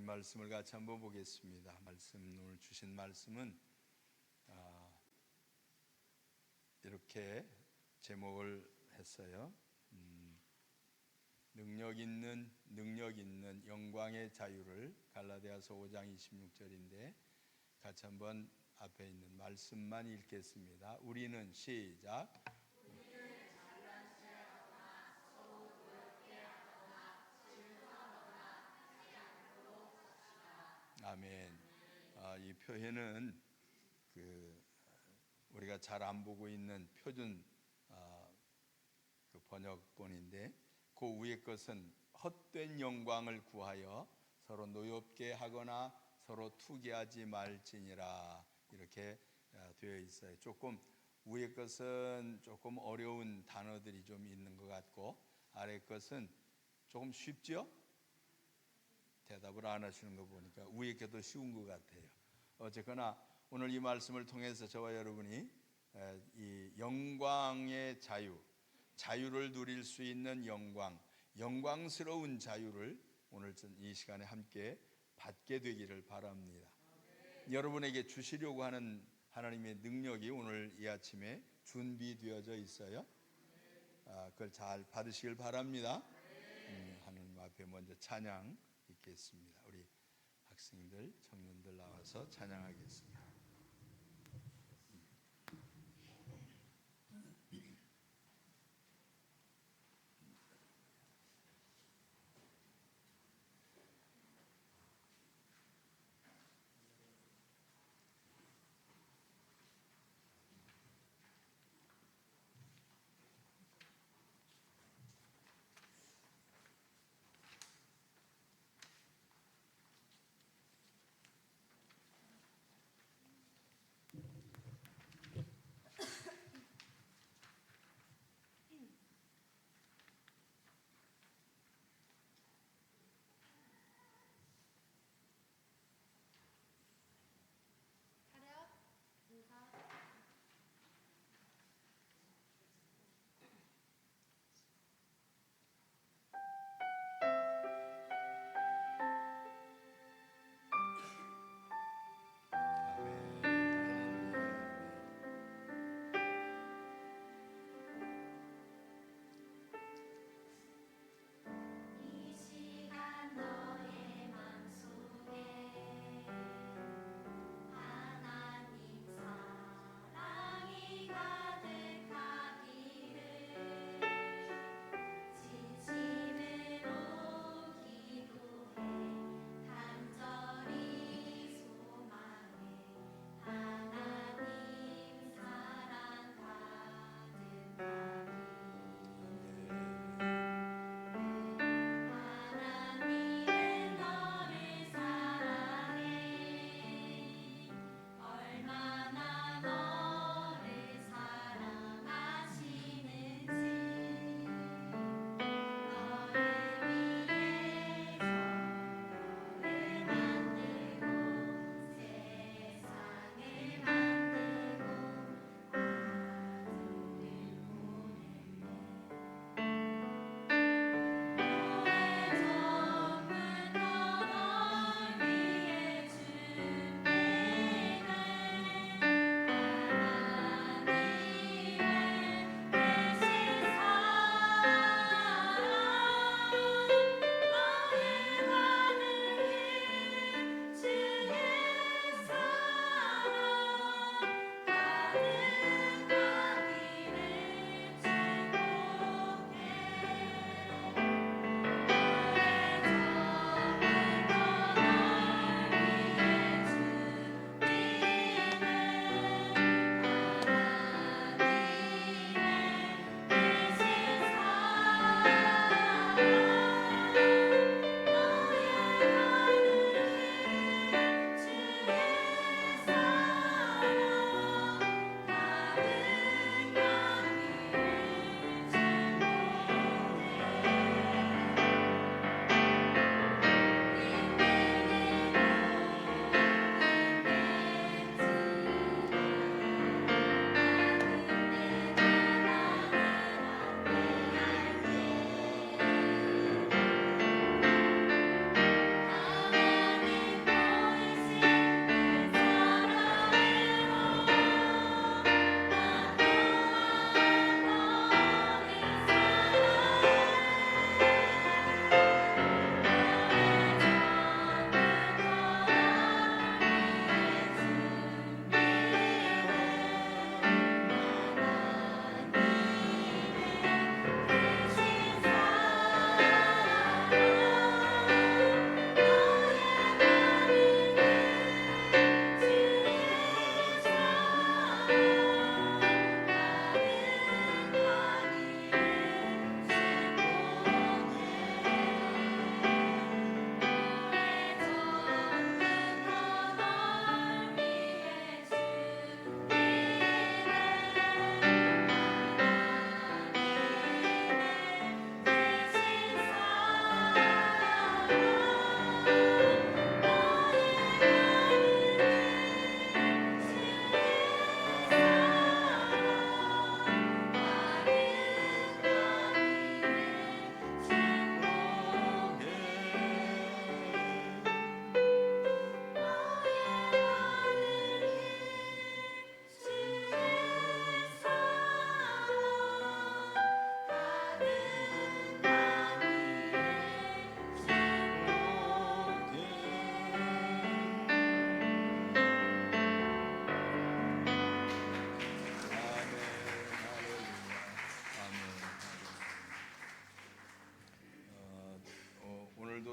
하나님 말씀을 같이 한번 보겠습니다. 오늘 주신 말씀은 이렇게 제목을 했어요. 능력 있는 영광의 자유를, 갈라디아서 5장 26절인데 같이 한번 앞에 있는 말씀만 읽겠습니다. 우리는 시작. 아멘. 이 표현은 우리가 잘 안 보고 있는 표준 번역본인데, 그 위의 것은 헛된 영광을 구하여 서로 노엽게 하거나 서로 투기하지 말지니라, 이렇게 되어 있어요. 조금 위의 것은 조금 어려운 단어들이 좀 있는 것 같고, 아래 것은 조금 쉽죠? 대답을 안 하시는 거 보니까 위에 게 더 쉬운 것 같아요. 어쨌거나 오늘 이 말씀을 통해서 저와 여러분이 이 영광의 자유를 누릴 수 있는 영광스러운 자유를 오늘 이 시간에 함께 받게 되기를 바랍니다. 여러분에게 주시려고 하는 하나님의 능력이 오늘 이 아침에 준비되어져 있어요. 그걸 잘 받으시길 바랍니다. 하나님 앞에 먼저 찬양 있겠습니다. 우리 학생들, 청년들 나와서 찬양하겠습니다.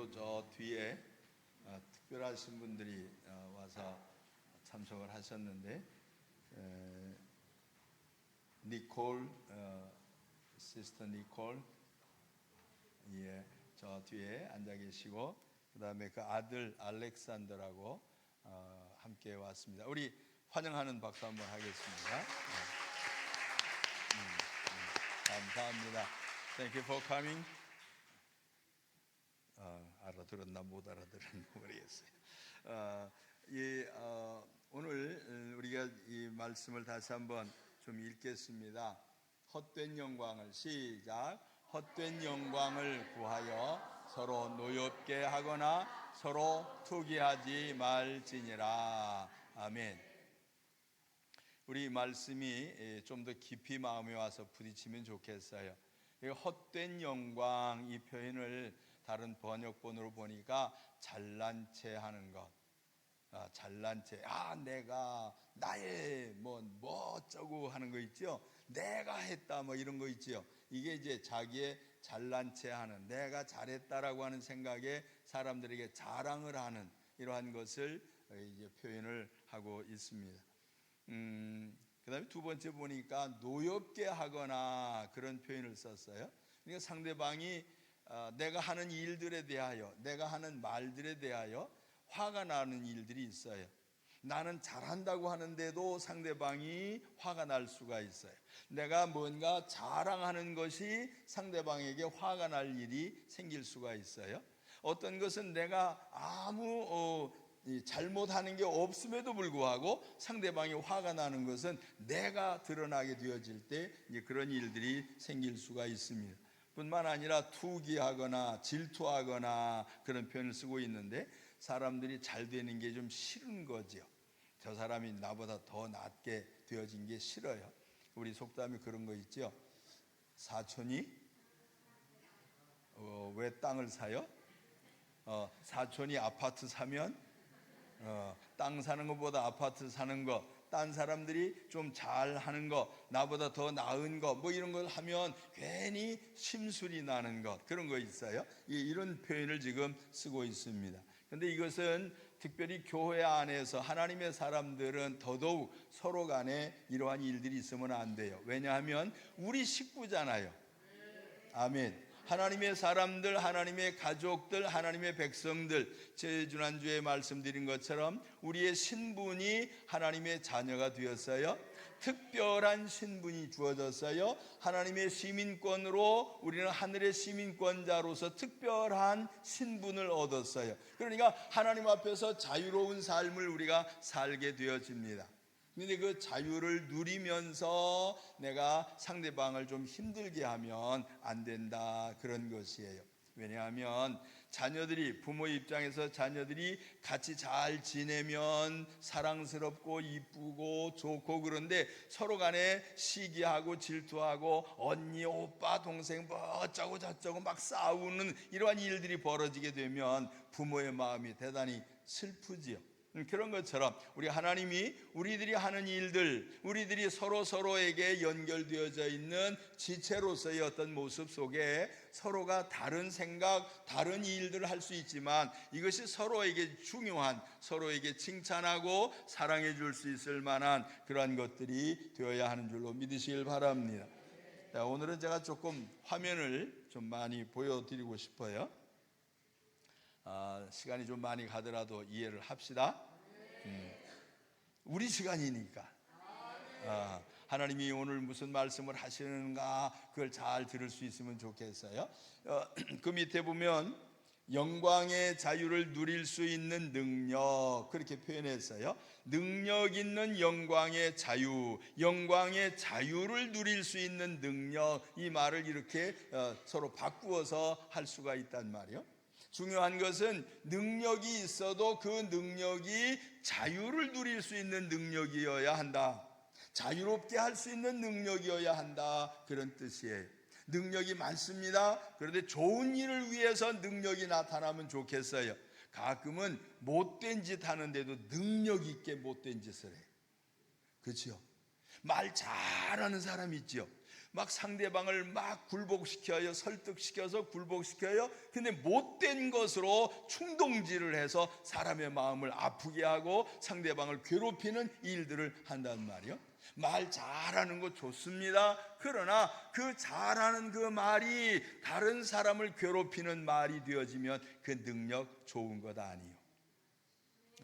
오늘도 저 뒤에 특별하신 분들이 와서 참석을 하셨는데, 니콜, 시스터 니콜, 예, 저 뒤에 앉아 계시고, 그 다음에 그 아들 알렉산더라고 함께 왔습니다. 우리 환영하는 박수 한번 하겠습니다. 감사합니다. Thank you for coming. 알아들었나 못 알아들었나 모르겠어요. 오늘 우리가 이 말씀을 다시 한번 좀 읽겠습니다. 헛된 영광을 시작. 헛된 영광을 구하여 서로 노엽게 하거나 서로 투기하지 말지니라. 아멘. 우리 말씀이 좀 더 깊이 마음에 와서 부딪히면 좋겠어요. 헛된 영광 이 표현을 다른 번역본으로 보니까 잘난 체 하는 것, 잘난 체, 내가 나의 뭐 어쩌고 하는 거 있죠. 내가 했다 뭐 이런 거 있죠. 이게 이제 자기의 잘난 체 하는, 내가 잘했다라고 하는 생각에 사람들에게 자랑을 하는 이러한 것을 이제 표현을 하고 있습니다. 그 다음에 두 번째 보니까 노엽게 하거나 그런 표현을 썼어요. 그러니까 상대방이 내가 하는 일들에 대하여, 내가 하는 말들에 대하여 화가 나는 일들이 있어요. 나는 잘한다고 하는데도 상대방이 화가 날 수가 있어요. 내가 뭔가 자랑하는 것이 상대방에게 화가 날 일이 생길 수가 있어요. 어떤 것은 내가 아무 잘못하는 게 없음에도 불구하고 상대방이 화가 나는 것은 내가 드러나게 되어질 때 이제 그런 일들이 생길 수가 있습니다. 뿐만 아니라 투기하거나 질투하거나 그런 표현을 쓰고 있는데, 사람들이 잘 되는 게 좀 싫은 거죠. 저 사람이 나보다 더 낫게 되어진 게 싫어요. 우리 속담이 그런 거 있죠. 사촌이 왜 땅을 사요? 사촌이 아파트 사면 땅 사는 것보다 아파트 사는 거, 딴 사람들이 좀 잘하는 거, 나보다 더 나은 거, 뭐 이런 걸 하면 괜히 심술이 나는 것, 그런 거 있어요. 이런 표현을 지금 쓰고 있습니다. 그런데 이것은 특별히 교회 안에서 하나님의 사람들은 더더욱 서로 간에 이러한 일들이 있으면 안 돼요. 왜냐하면 우리 식구잖아요. 아멘. 하나님의 사람들, 하나님의 가족들, 하나님의 백성들, 지난주에 말씀드린 것처럼 우리의 신분이 하나님의 자녀가 되었어요. 특별한 신분이 주어졌어요. 하나님의 시민권으로 우리는 하늘의 시민권자로서 특별한 신분을 얻었어요. 그러니까 하나님 앞에서 자유로운 삶을 우리가 살게 되어집니다. 근데 그 자유를 누리면서 내가 상대방을 좀 힘들게 하면 안 된다, 그런 것이에요. 왜냐하면 자녀들이, 부모 입장에서 자녀들이 같이 잘 지내면 사랑스럽고 이쁘고 좋고, 그런데 서로 간에 시기하고 질투하고 언니, 오빠, 동생 뭐 어쩌고 저쩌고 막 싸우는 이러한 일들이 벌어지게 되면 부모의 마음이 대단히 슬프지요. 그런 것처럼 우리 하나님이 우리들이 하는 일들, 우리들이 서로에게 연결되어져 있는 지체로서의 어떤 모습 속에 서로가 다른 생각, 다른 일들을 할 수 있지만 이것이 서로에게 중요한, 서로에게 칭찬하고 사랑해 줄 수 있을 만한 그러한 것들이 되어야 하는 줄로 믿으시길 바랍니다. 자, 오늘은 제가 조금 화면을 좀 많이 보여드리고 싶어요. 시간이 좀 많이 가더라도 이해를 합시다. 우리 시간이니까 하나님이 오늘 무슨 말씀을 하시는가 그걸 잘 들을 수 있으면 좋겠어요. 그 밑에 보면 영광의 자유를 누릴 수 있는 능력, 그렇게 표현했어요. 능력 있는 영광의 자유, 영광의 자유를 누릴 수 있는 능력, 이 말을 이렇게 서로 바꾸어서 할 수가 있단 말이에요. 중요한 것은 능력이 있어도 그 능력이 자유를 누릴 수 있는 능력이어야 한다. 자유롭게 할 수 있는 능력이어야 한다, 그런 뜻이에요. 능력이 많습니다. 그런데 좋은 일을 위해서 능력이 나타나면 좋겠어요. 가끔은 못된 짓 하는데도 능력 있게 못된 짓을 해요. 그렇죠? 말 잘하는 사람 있죠. 막 상대방을 막 굴복시켜요. 설득시켜서 굴복시켜요. 근데 못된 것으로 충동질을 해서 사람의 마음을 아프게 하고 상대방을 괴롭히는 일들을 한단 말이요. 말 잘하는 거 좋습니다. 그러나 그 잘하는 그 말이 다른 사람을 괴롭히는 말이 되어지면 그 능력 좋은 것 아니요.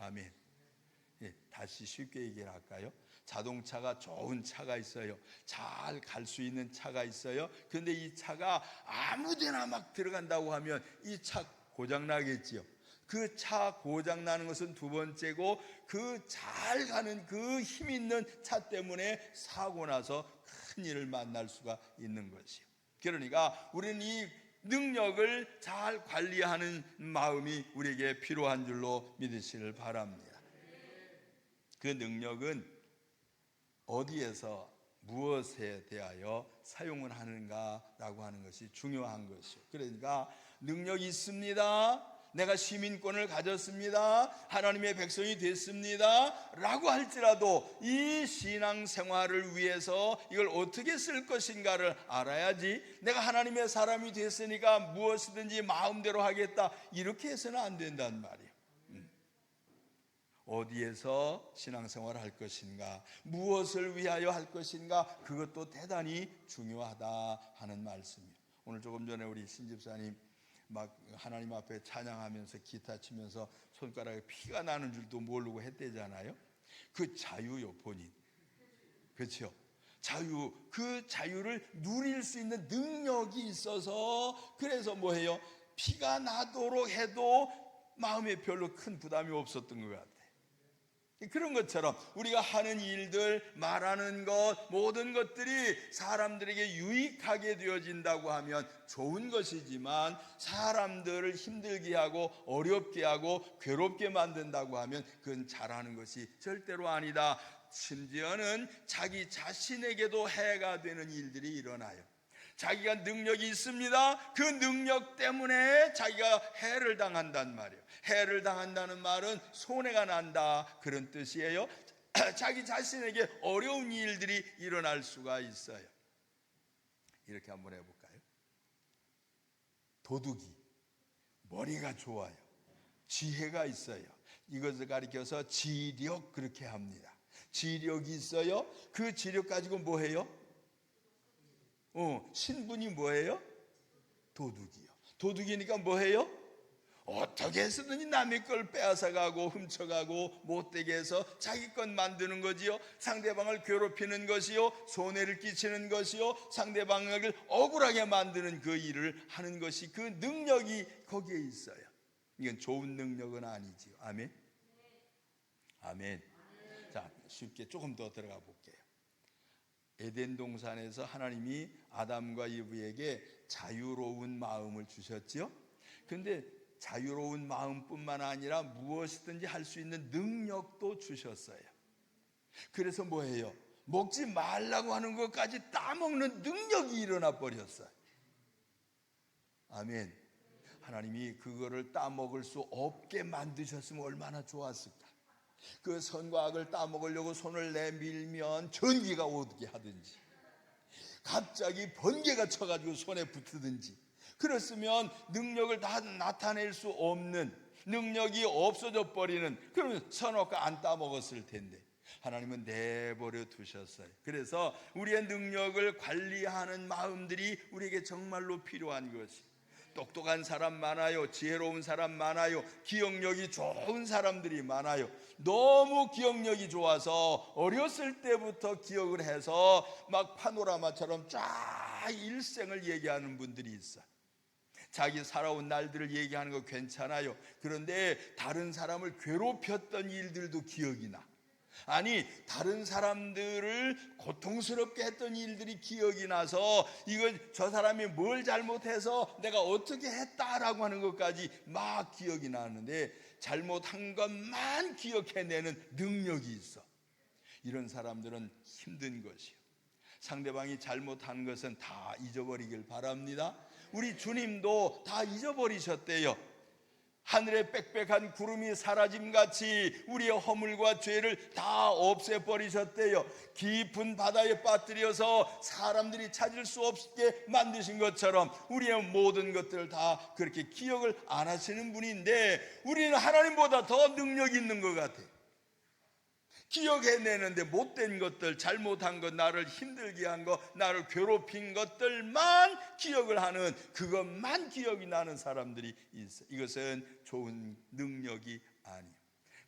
아멘. 예, 다시 쉽게 얘기를 할까요? 자동차가 좋은 차가 있어요. 잘 갈 수 있는 차가 있어요. 그런데 이 차가 아무데나 막 들어간다고 하면 이 차 고장 나겠지요. 그 차 고장 나는 것은 두 번째고, 그 잘 가는 그 힘 있는 차 때문에 사고 나서 큰 일을 만날 수가 있는 것이요. 그러니까 우리는 이 능력을 잘 관리하는 마음이 우리에게 필요한 줄로 믿으시길 바랍니다. 그 능력은 어디에서 무엇에 대하여 사용을 하는가라고 하는 것이 중요한 것이요. 그러니까 능력이 있습니다. 내가 시민권을 가졌습니다. 하나님의 백성이 됐습니다. 라고 할지라도 이 신앙생활을 위해서 이걸 어떻게 쓸 것인가를 알아야지, 내가 하나님의 사람이 됐으니까 무엇이든지 마음대로 하겠다, 이렇게 해서는 안 된단 말이에요. 어디에서 신앙생활을 할 것인가, 무엇을 위하여 할 것인가, 그것도 대단히 중요하다 하는 말씀이에요. 오늘 조금 전에 우리 신집사님 막 하나님 앞에 찬양하면서 기타 치면서 손가락에 피가 나는 줄도 모르고 했대잖아요. 그 자유요, 본인. 그렇죠? 자유, 그 자유를 누릴 수 있는 능력이 있어서, 그래서 뭐해요? 피가 나도록 해도 마음에 별로 큰 부담이 없었던 것 같아요. 그런 것처럼 우리가 하는 일들, 말하는 것, 모든 것들이 사람들에게 유익하게 되어진다고 하면 좋은 것이지만, 사람들을 힘들게 하고 어렵게 하고 괴롭게 만든다고 하면 그건 잘하는 것이 절대로 아니다. 심지어는 자기 자신에게도 해가 되는 일들이 일어나요. 자기가 능력이 있습니다. 그 능력 때문에 자기가 해를 당한단 말이에요. 해를 당한다는 말은 손해가 난다, 그런 뜻이에요. 자기 자신에게 어려운 일들이 일어날 수가 있어요. 이렇게 한번 해볼까요? 도둑이 머리가 좋아요. 지혜가 있어요. 이것을 가리켜서 지력, 그렇게 합니다. 지력이 있어요. 그 지력 가지고 뭐 해요? 신분이 뭐예요? 도둑이요. 도둑이니까 뭐해요? 어떻게 해서든지 남의 걸 빼앗아가고 훔쳐가고 못되게 해서 자기 것 만드는 거지요. 상대방을 괴롭히는 것이요, 손해를 끼치는 것이요, 상대방을 억울하게 만드는 그 일을 하는 것이, 그 능력이 거기에 있어요. 이건 좋은 능력은 아니지요. 아멘? 아멘. 자, 쉽게 조금 더 들어가 볼게요. 에덴 동산에서 하나님이 아담과 이브에게 자유로운 마음을 주셨지요. 그런데 자유로운 마음뿐만 아니라 무엇이든지 할 수 있는 능력도 주셨어요. 그래서 뭐예요? 먹지 말라고 하는 것까지 따먹는 능력이 일어나 버렸어요. 아멘. 하나님이 그거를 따먹을 수 없게 만드셨으면 얼마나 좋았을까. 그 선과 악을 따먹으려고 손을 내밀면 전기가 오게 하든지, 갑자기 번개가 쳐가지고 손에 붙든지, 그랬으면 능력을 다 나타낼 수 없는, 능력이 없어져 버리는 그런 선악과 안 따먹었을 텐데 하나님은 내버려 두셨어요. 그래서 우리의 능력을 관리하는 마음들이 우리에게 정말로 필요한 것이, 똑똑한 사람 많아요. 지혜로운 사람 많아요. 기억력이 좋은 사람들이 많아요. 너무 기억력이 좋아서 어렸을 때부터 기억을 해서 막 파노라마처럼 쫙 일생을 얘기하는 분들이 있어요. 자기 살아온 날들을 얘기하는 거 괜찮아요. 그런데 다른 사람을 괴롭혔던 일들도 기억이 나. 아니, 다른 사람들을 고통스럽게 했던 일들이 기억이 나서 이거 저 사람이 뭘 잘못해서 내가 어떻게 했다라고 하는 것까지 막 기억이 나는데, 잘못한 것만 기억해내는 능력이 있어. 이런 사람들은 힘든 것이요. 상대방이 잘못한 것은 다 잊어버리길 바랍니다. 우리 주님도 다 잊어버리셨대요. 하늘의 빽빽한 구름이 사라짐같이 우리의 허물과 죄를 다 없애버리셨대요. 깊은 바다에 빠뜨려서 사람들이 찾을 수 없게 만드신 것처럼 우리의 모든 것들을 다 그렇게 기억을 안 하시는 분인데, 우리는 하나님보다 더 능력이 있는 것 같아요. 기억해내는데 못된 것들, 잘못한 것, 나를 힘들게 한 것, 나를 괴롭힌 것들만 기억을 하는, 그것만 기억이 나는 사람들이 있어요. 이것은 좋은 능력이 아니에요.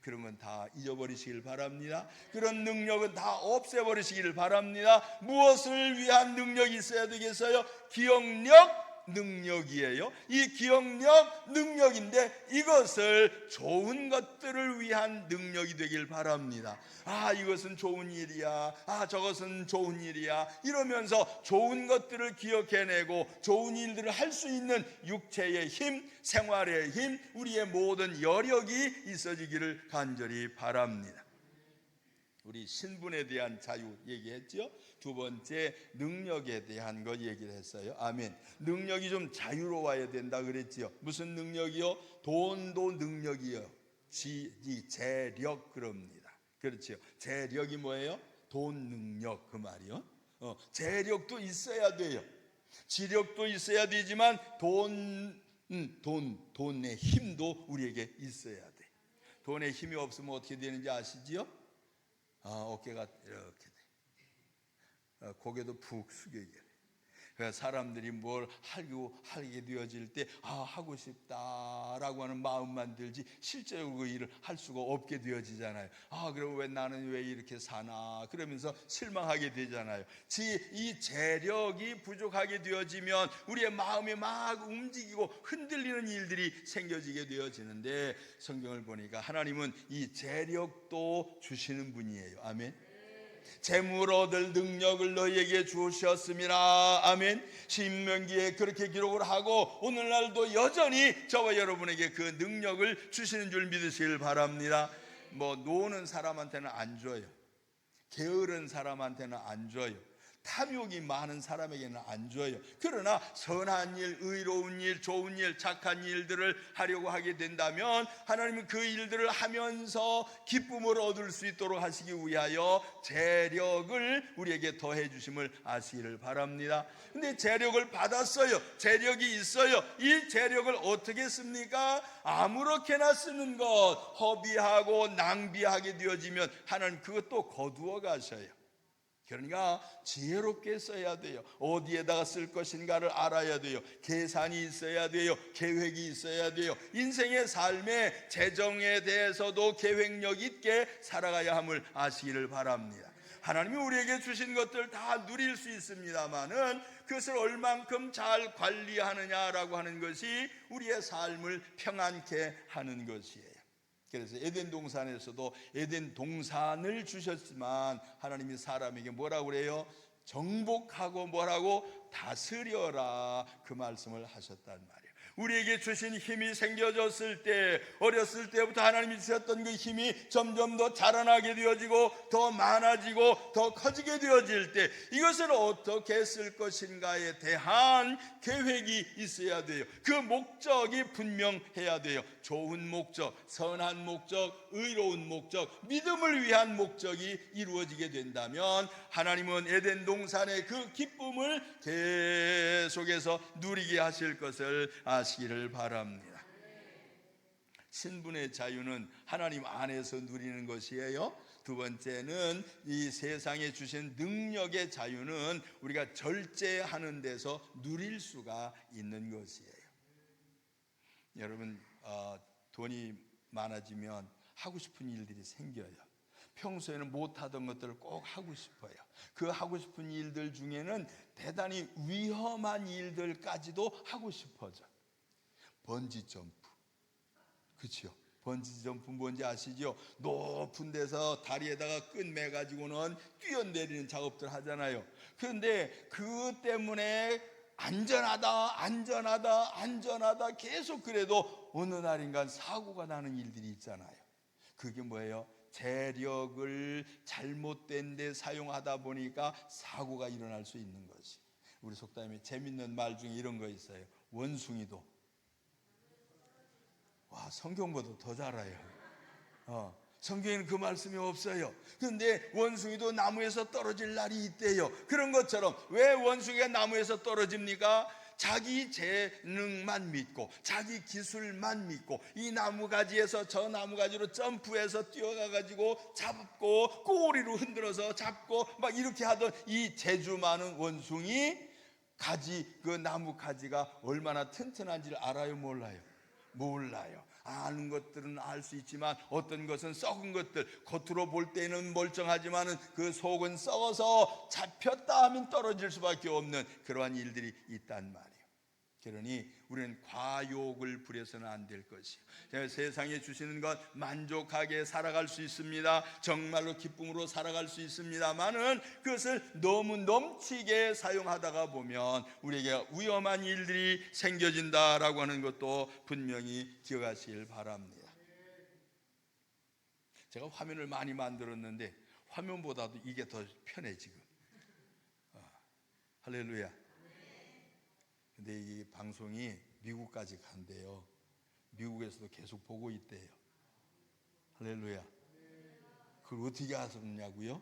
그러면 다 잊어버리시길 바랍니다. 그런 능력은 다 없애버리시기를 바랍니다. 무엇을 위한 능력이 있어야 되겠어요? 기억력 능력이에요. 이 기억력 능력인데 이것을 좋은 것들을 위한 능력이 되길 바랍니다. 아, 이것은 좋은 일이야, 아, 저것은 좋은 일이야, 이러면서 좋은 것들을 기억해내고 좋은 일들을 할 수 있는 육체의 힘, 생활의 힘, 우리의 모든 여력이 있어지기를 간절히 바랍니다. 우리 신분에 대한 자유 얘기했죠. 두 번째, 능력에 대한 거 얘기를 했어요. 아멘. 능력이 좀 자유로워야 된다 그랬지요. 무슨 능력이요? 돈도 능력이요. 재력 그럽니다. 그렇죠. 재력이 뭐예요? 돈 능력, 그 말이요. 재력도 있어야 돼요. 지력도 있어야 되지만 돈의 힘도 우리에게 있어야 돼. 돈의 힘이 없으면 어떻게 되는지 아시지요? 어깨가 이렇게 돼. 고개도 푹 숙이게 돼. 그래서 사람들이 뭘 하게 되어질 때 하고 싶다라고 하는 마음만 들지 실제로 그 일을 할 수가 없게 되어지잖아요. 그럼 왜 나는 왜 이렇게 사나 그러면서 실망하게 되잖아요. 이 재력이 부족하게 되어지면 우리의 마음이 막 움직이고 흔들리는 일들이 생겨지게 되어지는데, 성경을 보니까 하나님은 이 재력도 주시는 분이에요. 아멘. 재물 얻을 능력을 너희에게 주셨음이라. 아멘. 신명기에 그렇게 기록을 하고 오늘날도 여전히 저와 여러분에게 그 능력을 주시는 줄 믿으시길 바랍니다. 노는 사람한테는 안 줘요. 게으른 사람한테는 안 줘요. 탐욕이 많은 사람에게는 안 줘요. 그러나 선한 일, 의로운 일, 좋은 일, 착한 일들을 하려고 하게 된다면 하나님은 그 일들을 하면서 기쁨을 얻을 수 있도록 하시기 위하여 재력을 우리에게 더해 주심을 아시기를 바랍니다. 근데 재력을 받았어요. 재력이 있어요. 이 재력을 어떻게 씁니까? 아무렇게나 쓰는 것, 허비하고 낭비하게 되어지면 하나님 그것도 거두어 가셔요. 그러니까 지혜롭게 써야 돼요. 어디에다가 쓸 것인가를 알아야 돼요. 계산이 있어야 돼요. 계획이 있어야 돼요. 인생의 삶의 재정에 대해서도 계획력 있게 살아가야 함을 아시기를 바랍니다. 하나님이 우리에게 주신 것들 다 누릴 수 있습니다만은 그것을 얼만큼 잘 관리하느냐라고 하는 것이 우리의 삶을 평안케 하는 것이에요. 그래서 에덴 동산에서도 에덴 동산을 주셨지만 하나님이 사람에게 뭐라고 그래요? 정복하고 뭐라고? 다스려라, 그 말씀을 하셨단 말이에요. 우리에게 주신 힘이 생겨졌을 때, 어렸을 때부터 하나님이 주셨던 그 힘이 점점 더 자라나게 되어지고 더 많아지고 더 커지게 되어질 때 이것을 어떻게 쓸 것인가에 대한 계획이 있어야 돼요. 그 목적이 분명해야 돼요. 좋은 목적, 선한 목적, 의로운 목적, 믿음을 위한 목적이 이루어지게 된다면 하나님은 에덴 동산의 그 기쁨을 계속해서 누리게 하실 것을 아시기를 바랍니다. 신분의 자유는 하나님 안에서 누리는 것이에요. 두 번째는 이 세상에 주신 능력의 자유는 우리가 절제하는 데서 누릴 수가 있는 것이에요. 여러분, 돈이 많아지면 하고 싶은 일들이 생겨요. 평소에는 못하던 것들을 꼭 하고 싶어요. 그 하고 싶은 일들 중에는 대단히 위험한 일들까지도 하고 싶어져. 번지 점프, 그렇죠? 번지 점프 뭔지 아시죠? 높은 데서 다리에다가 끈 매가지고는 뛰어내리는 작업들 하잖아요. 그런데 그 때문에 안전하다 계속 그래도 어느 날인가 사고가 나는 일들이 있잖아요. 그게 뭐예요? 재력을 잘못된 데 사용하다 보니까 사고가 일어날 수 있는 것이. 우리 속담에 재밌는 말 중에 이런 거 있어요. 원숭이도 성경보다 더 잘 알아요. 성경에는 그 말씀이 없어요. 그런데 원숭이도 나무에서 떨어질 날이 있대요. 그런 것처럼 왜 원숭이가 나무에서 떨어집니까? 자기 재능만 믿고 자기 기술만 믿고 이 나무가지에서 저 나무가지로 점프해서 뛰어가가지고 잡고 꼬리로 흔들어서 잡고 막 이렇게 하던 이 재주 많은 원숭이 가지, 그 나무 가지가 얼마나 튼튼한지를 알아요? 몰라요? 몰라요. 아는 것들은 알 수 있지만 어떤 것은 썩은 것들, 겉으로 볼 때는 멀쩡하지만 그 속은 썩어서 잡혔다 하면 떨어질 수밖에 없는 그러한 일들이 있단 말이에요. 그러니 우리는 과욕을 부려서는 안 될 것이에요. 세상에 주시는 것 만족하게 살아갈 수 있습니다. 정말로 기쁨으로 살아갈 수 있습니다만은 그것을 너무 넘치게 사용하다가 보면 우리에게 위험한 일들이 생겨진다라고 하는 것도 분명히 기억하시길 바랍니다. 제가 화면을 많이 만들었는데 화면보다도 이게 더 편해 지금. 할렐루야. 근데 이 방송이 미국까지 간대요. 미국에서도 계속 보고 있대요. 할렐루야. 그걸 어떻게 하셨냐고요?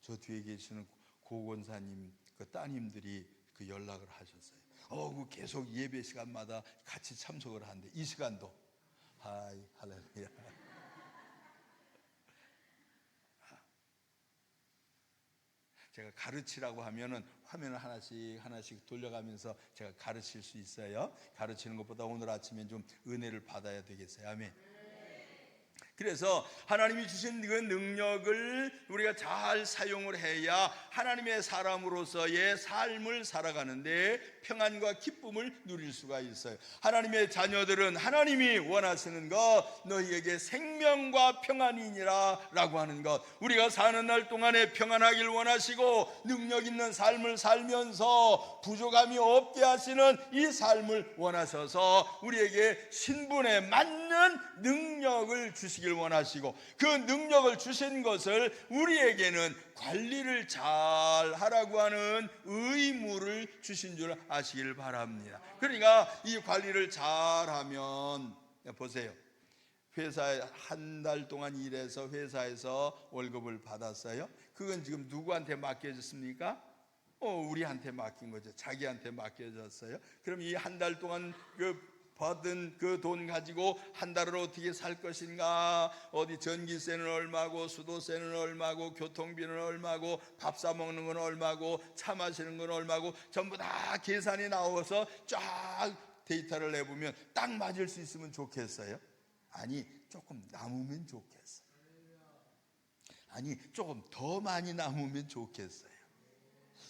저 뒤에 계시는 고건사님 그 따님들이 그 연락을 하셨어요. 계속 예배 시간마다 같이 참석을 한대. 이 시간도. 하이, 할렐루야. 제가 가르치라고 하면은 화면을 하나씩 돌려가면서 제가 가르칠 수 있어요. 가르치는 것보다 오늘 아침에 좀 은혜를 받아야 되겠어요. 아멘. 그래서 하나님이 주신 그 능력을 우리가 잘 사용을 해야 하나님의 사람으로서의 삶을 살아가는데 평안과 기쁨을 누릴 수가 있어요. 하나님의 자녀들은 하나님이 원하시는 것 너희에게 생명과 평안이니라 라고 하는 것, 우리가 사는 날 동안에 평안하길 원하시고 능력 있는 삶을 살면서 부족함이 없게 하시는 이 삶을 원하셔서 우리에게 신분에 맞는 능력을 주시길 원하시고 그 능력을 주신 것을 우리에게는 관리를 잘 하라고 하는 의무를 주신 줄 아시길 바랍니다. 그러니까 이 관리를 잘 하면 보세요. 회사에 한 달 동안 일해서 회사에서 월급을 받았어요. 그건 지금 누구한테 맡겨졌습니까? 우리한테 맡긴 거죠. 자기한테 맡겨졌어요. 그럼 이 한 달 동안 받은 그 돈 가지고 한 달을 어떻게 살 것인가, 어디 전기세는 얼마고 수도세는 얼마고 교통비는 얼마고 밥 사 먹는 건 얼마고 차 마시는 건 얼마고 전부 다 계산이 나와서 쫙 데이터를 내보면 딱 맞을 수 있으면 좋겠어요? 아니, 조금 남으면 좋겠어요. 아니, 조금 더 많이 남으면 좋겠어요.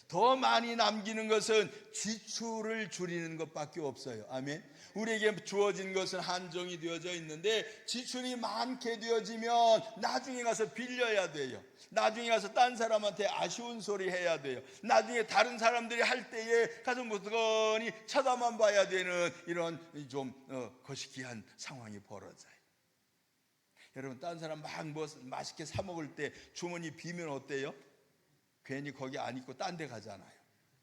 더 많이 남기는 것은 지출을 줄이는 것밖에 없어요. 아멘. 우리에게 주어진 것은 한정이 되어져 있는데 지출이 많게 되어지면 나중에 가서 빌려야 돼요. 나중에 가서 딴 사람한테 아쉬운 소리 해야 돼요. 나중에 다른 사람들이 할 때에 가서 무조건이 쳐다만 봐야 되는 이런 좀 거시기한 상황이 벌어져요. 여러분, 딴 사람 막 뭐 맛있게 사 먹을 때 주머니 비면 어때요? 괜히 거기 안 있고 딴 데 가잖아요.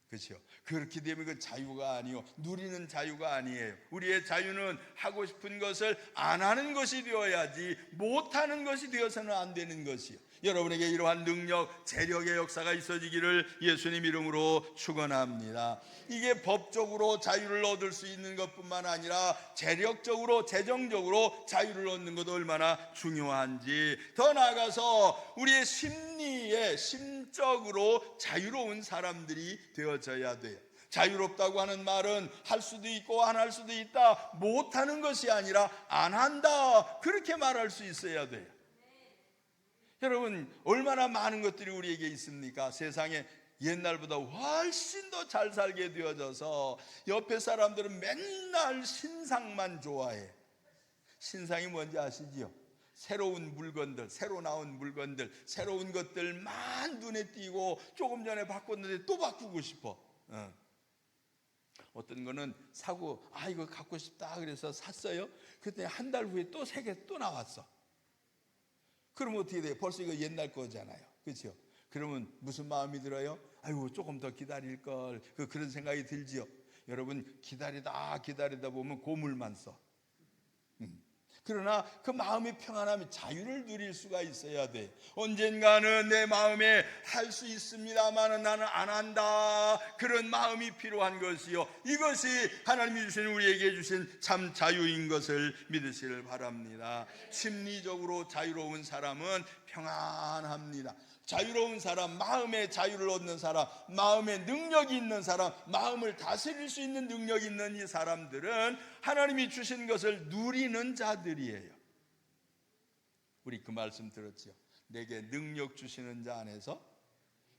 그렇죠? 그렇게 되면 그 자유가 아니요, 누리는 자유가 아니에요. 우리의 자유는 하고 싶은 것을 안 하는 것이 되어야지 못하는 것이 되어서는 안 되는 것이요. 여러분에게 이러한 능력, 재력의 역사가 있어지기를 예수님 이름으로 축원합니다. 이게 법적으로 자유를 얻을 수 있는 것뿐만 아니라 재력적으로, 재정적으로 자유를 얻는 것도 얼마나 중요한지, 더 나아가서 우리의 심리에 심적으로 자유로운 사람들이 되어져야 돼요. 자유롭다고 하는 말은 할 수도 있고 안 할 수도 있다, 못하는 것이 아니라 안 한다, 그렇게 말할 수 있어야 돼요. 여러분, 얼마나 많은 것들이 우리에게 있습니까? 세상에 옛날보다 훨씬 더 잘 살게 되어져서 옆에 사람들은 맨날 신상만 좋아해. 신상이 뭔지 아시지요? 새로운 물건들, 새로 나온 물건들, 새로운 것들만 눈에 띄고 조금 전에 바꿨는데 또 바꾸고 싶어. 어떤 거는 사고 이거 갖고 싶다 그래서 샀어요. 그때 한 달 후에 또 새 개 또 나왔어. 그러면 어떻게 돼요? 벌써 이거 옛날 거잖아요. 그렇죠? 그러면 무슨 마음이 들어요? 아이고, 조금 더 기다릴 걸, 그런 생각이 들지요. 여러분, 기다리다 보면 고물만 써. 그러나 그 마음의 평안함이 자유를 누릴 수가 있어야 돼. 언젠가는 내 마음에 할 수 있습니다만 나는 안 한다, 그런 마음이 필요한 것이요, 이것이 하나님이 주신, 우리에게 주신 참 자유인 것을 믿으시길 바랍니다. 심리적으로 자유로운 사람은 평안합니다. 자유로운 사람, 마음의 자유를 얻는 사람, 마음의 능력이 있는 사람, 마음을 다스릴 수 있는 능력이 있는 이 사람들은 하나님이 주신 것을 누리는 자들이에요. 우리 그 말씀 들었죠. 내게 능력 주시는 자 안에서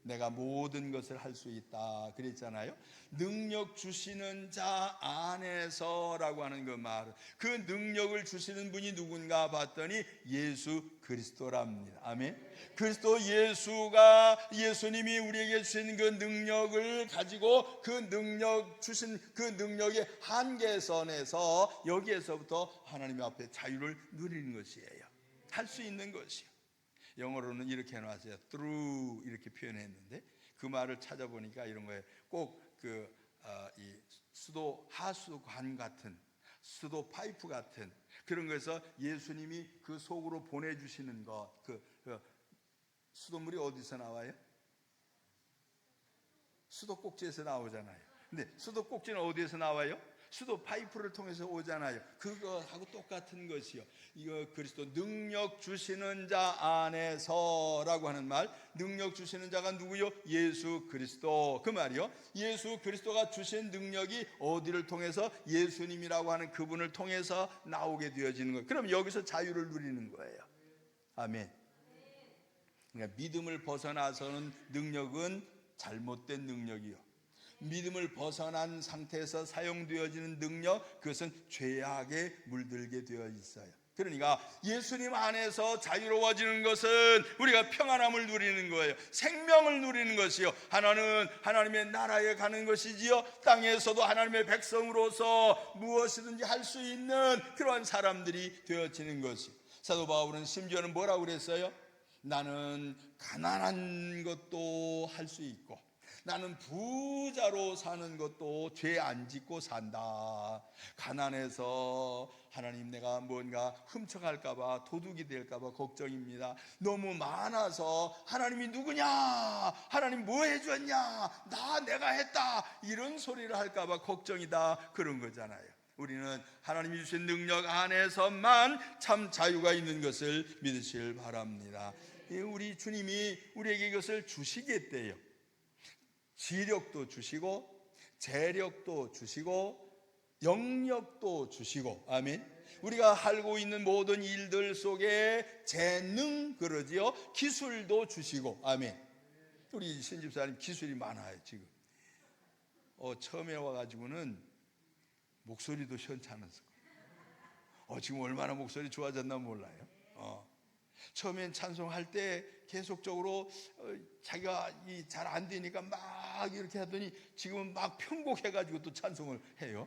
내가 모든 것을 할 수 있다 그랬잖아요. 능력 주시는 자 안에서라고 하는 그 말, 그 능력을 주시는 분이 누군가 봤더니 예수 그리스도랍니다. 아멘. 그리스도 예수가, 예수님이 우리에게 주신 그 능력을 가지고 그 능력 주신 그 능력의 한계선에서, 여기에서부터 하나님 앞에 자유를 누리는 것이에요. 할 수 있는 것이요. 영어로는 이렇게 해놨어요. through 이렇게 표현했는데 그 말을 찾아보니까 이런 거예요. 꼭 이 수도 하수관 같은, 수도 파이프 같은 그런 거에서 예수님이 그 속으로 보내주시는 것, 그 수돗물이 어디서 나와요? 수도꼭지에서 나오잖아요. 근데 수도꼭지는 어디에서 나와요? 수도 파이프를 통해서 오잖아요. 그거하고 똑같은 것이요. 이거 그리스도 능력 주시는 자 안에서라고 하는 말, 능력 주시는 자가 누구요? 예수 그리스도. 그 말이요. 예수 그리스도가 주신 능력이 어디를 통해서? 예수님이라고 하는 그분을 통해서 나오게 되어지는 거예요. 그럼 여기서 자유를 누리는 거예요. 아멘. 그러니까 믿음을 벗어나서는 능력은 잘못된 능력이요. 믿음을 벗어난 상태에서 사용되어지는 능력, 그것은 죄악에 물들게 되어 있어요. 그러니까 예수님 안에서 자유로워지는 것은 우리가 평안함을 누리는 거예요. 생명을 누리는 것이요. 하나는 하나님의 나라에 가는 것이지요, 땅에서도 하나님의 백성으로서 무엇이든지 할 수 있는 그러한 사람들이 되어지는 것이. 사도 바울은 심지어는 뭐라고 그랬어요? 나는 가난한 것도 할 수 있고 나는 부자로 사는 것도 죄 안 짓고 산다. 가난해서 하나님 내가 뭔가 훔쳐갈까 봐, 도둑이 될까 봐 걱정입니다. 너무 많아서 하나님이 누구냐, 하나님 뭐 해줬냐, 내가 했다, 이런 소리를 할까 봐 걱정이다, 그런 거잖아요. 우리는 하나님이 주신 능력 안에서만 참 자유가 있는 것을 믿으시길 바랍니다. 우리 주님이 우리에게 이것을 주시겠대요. 지력도 주시고 재력도 주시고 영력도 주시고, 아멘. 우리가 하고 있는 모든 일들 속에 재능, 그러지요, 기술도 주시고, 아멘. 우리 신집사님 기술이 많아요. 지금 처음에 와가지고는 목소리도 시원찮았을 거예요. 지금 얼마나 목소리 좋아졌나 몰라요. 처음엔 찬송할 때 계속적으로 자기가 잘 안 되니까 막 이렇게 하더니 지금은 막 편곡해가지고 또 찬송을 해요.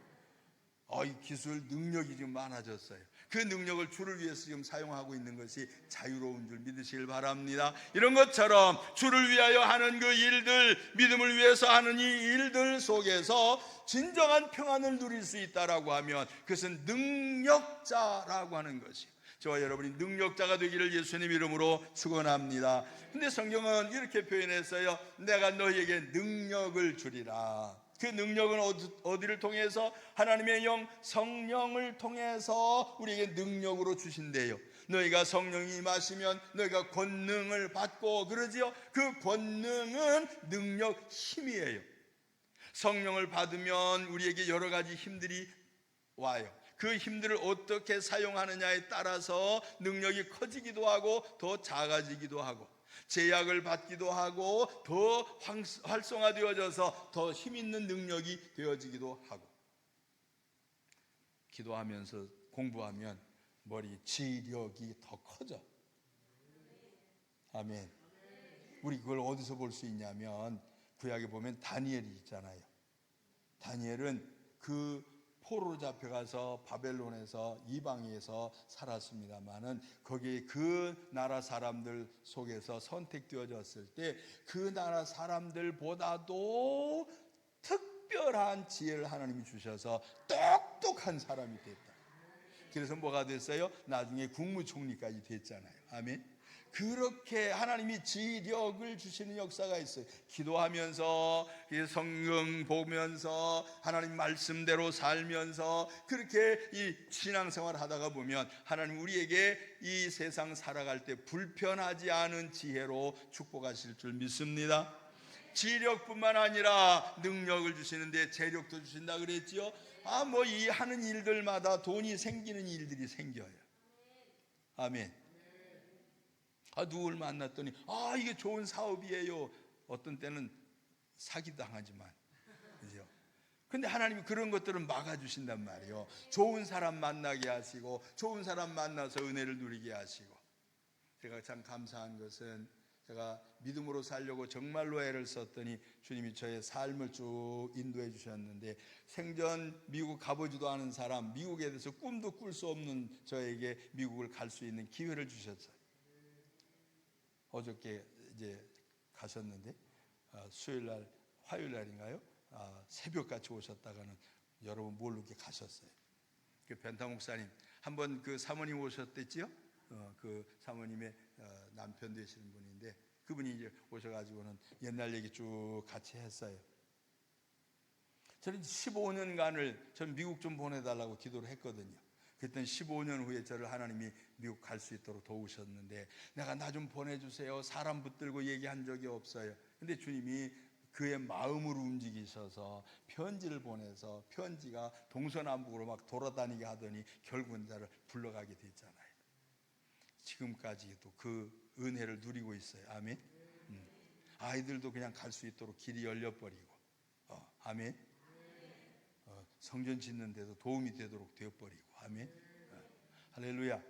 이 기술 능력이 지금 많아졌어요. 그 능력을 주를 위해서 지금 사용하고 있는 것이 자유로운 줄 믿으시길 바랍니다. 이런 것처럼 주를 위하여 하는 그 일들, 믿음을 위해서 하는 이 일들 속에서 진정한 평안을 누릴 수 있다라고 하면 그것은 능력자라고 하는 것이에요. 저와 여러분이 능력자가 되기를 예수님 이름으로 축원합니다. 근데 성경은 이렇게 표현했어요. 내가 너희에게 능력을 주리라. 그 능력은 어디를 통해서? 하나님의 영 성령을 통해서 우리에게 능력으로 주신대요. 너희가 성령이 임하시면 너희가 권능을 받고 그러지요. 그 권능은 능력, 힘이에요. 성령을 받으면 우리에게 여러 가지 힘들이 와요. 그 힘들을 어떻게 사용하느냐에 따라서 능력이 커지기도 하고 더 작아지기도 하고, 제약을 받기도 하고 더 활성화되어져서 더 힘있는 능력이 되어지기도 하고, 기도하면서 공부하면 머리 지력이 더 커져. 아멘. 우리 그걸 어디서 볼 수 있냐면 구약에 보면 다니엘이 있잖아요. 다니엘은 그 포로로 잡혀가서 바벨론에서 이방에서 살았습니다마는 거기에 그 나라 사람들 속에서 선택되어졌을 때 그 나라 사람들보다도 특별한 지혜를 하나님이 주셔서 똑똑한 사람이 됐다. 그래서 뭐가 됐어요? 나중에 국무총리까지 됐잖아요. 아멘. 그렇게 하나님이 지력을 주시는 역사가 있어요. 기도하면서 성경 보면서 하나님 말씀대로 살면서 그렇게 이 신앙생활 하다가 보면 하나님 우리에게 이 세상 살아갈 때 불편하지 않은 지혜로 축복하실 줄 믿습니다. 지력뿐만 아니라 능력을 주시는데 재력도 주신다 그랬지요. 뭐 이 하는 일들마다 돈이 생기는 일들이 생겨요. 아멘. 누굴 만났더니 이게 좋은 사업이에요. 어떤 때는 사기당하지만, 그죠? 근데 하나님이 그런 것들은 막아주신단 말이에요. 좋은 사람 만나게 하시고 좋은 사람 만나서 은혜를 누리게 하시고. 제가 참 감사한 것은 제가 믿음으로 살려고 정말로 애를 썼더니 주님이 저의 삶을 쭉 인도해 주셨는데, 생전 미국 가보지도 않은 사람, 미국에 대해서 꿈도 꿀 수 없는 저에게 미국을 갈 수 있는 기회를 주셨어요. 어저께 이제 가셨는데 수요일날 화요일날인가요? 새벽같이 오셨다가는 여러분 모르게 가셨어요. 그 벤타 목사님 한번 그 사모님 오셨댔지요? 그 사모님의 남편 되시는 분인데 그분이 이제 오셔가지고는 옛날 얘기 쭉 같이 했어요. 저는 15년간을 전 미국 좀 보내달라고 기도를 했거든요. 그랬더니 15년 후에 저를 하나님이 미국 갈 수 있도록 도우셨는데, 내가 나 좀 보내주세요 사람 붙들고 얘기한 적이 없어요. 근데 주님이 그의 마음으로 움직이셔서 편지를 보내서 편지가 동서남북으로 막 돌아다니게 하더니 결국은 나를 불러가게 됐잖아요. 지금까지도 그 은혜를 누리고 있어요. 아멘. 아이들도 그냥 갈 수 있도록 길이 열려버리고, 아멘. 성전 짓는 데도 도움이 되도록 되어버리고, 아멘. 할렐루야.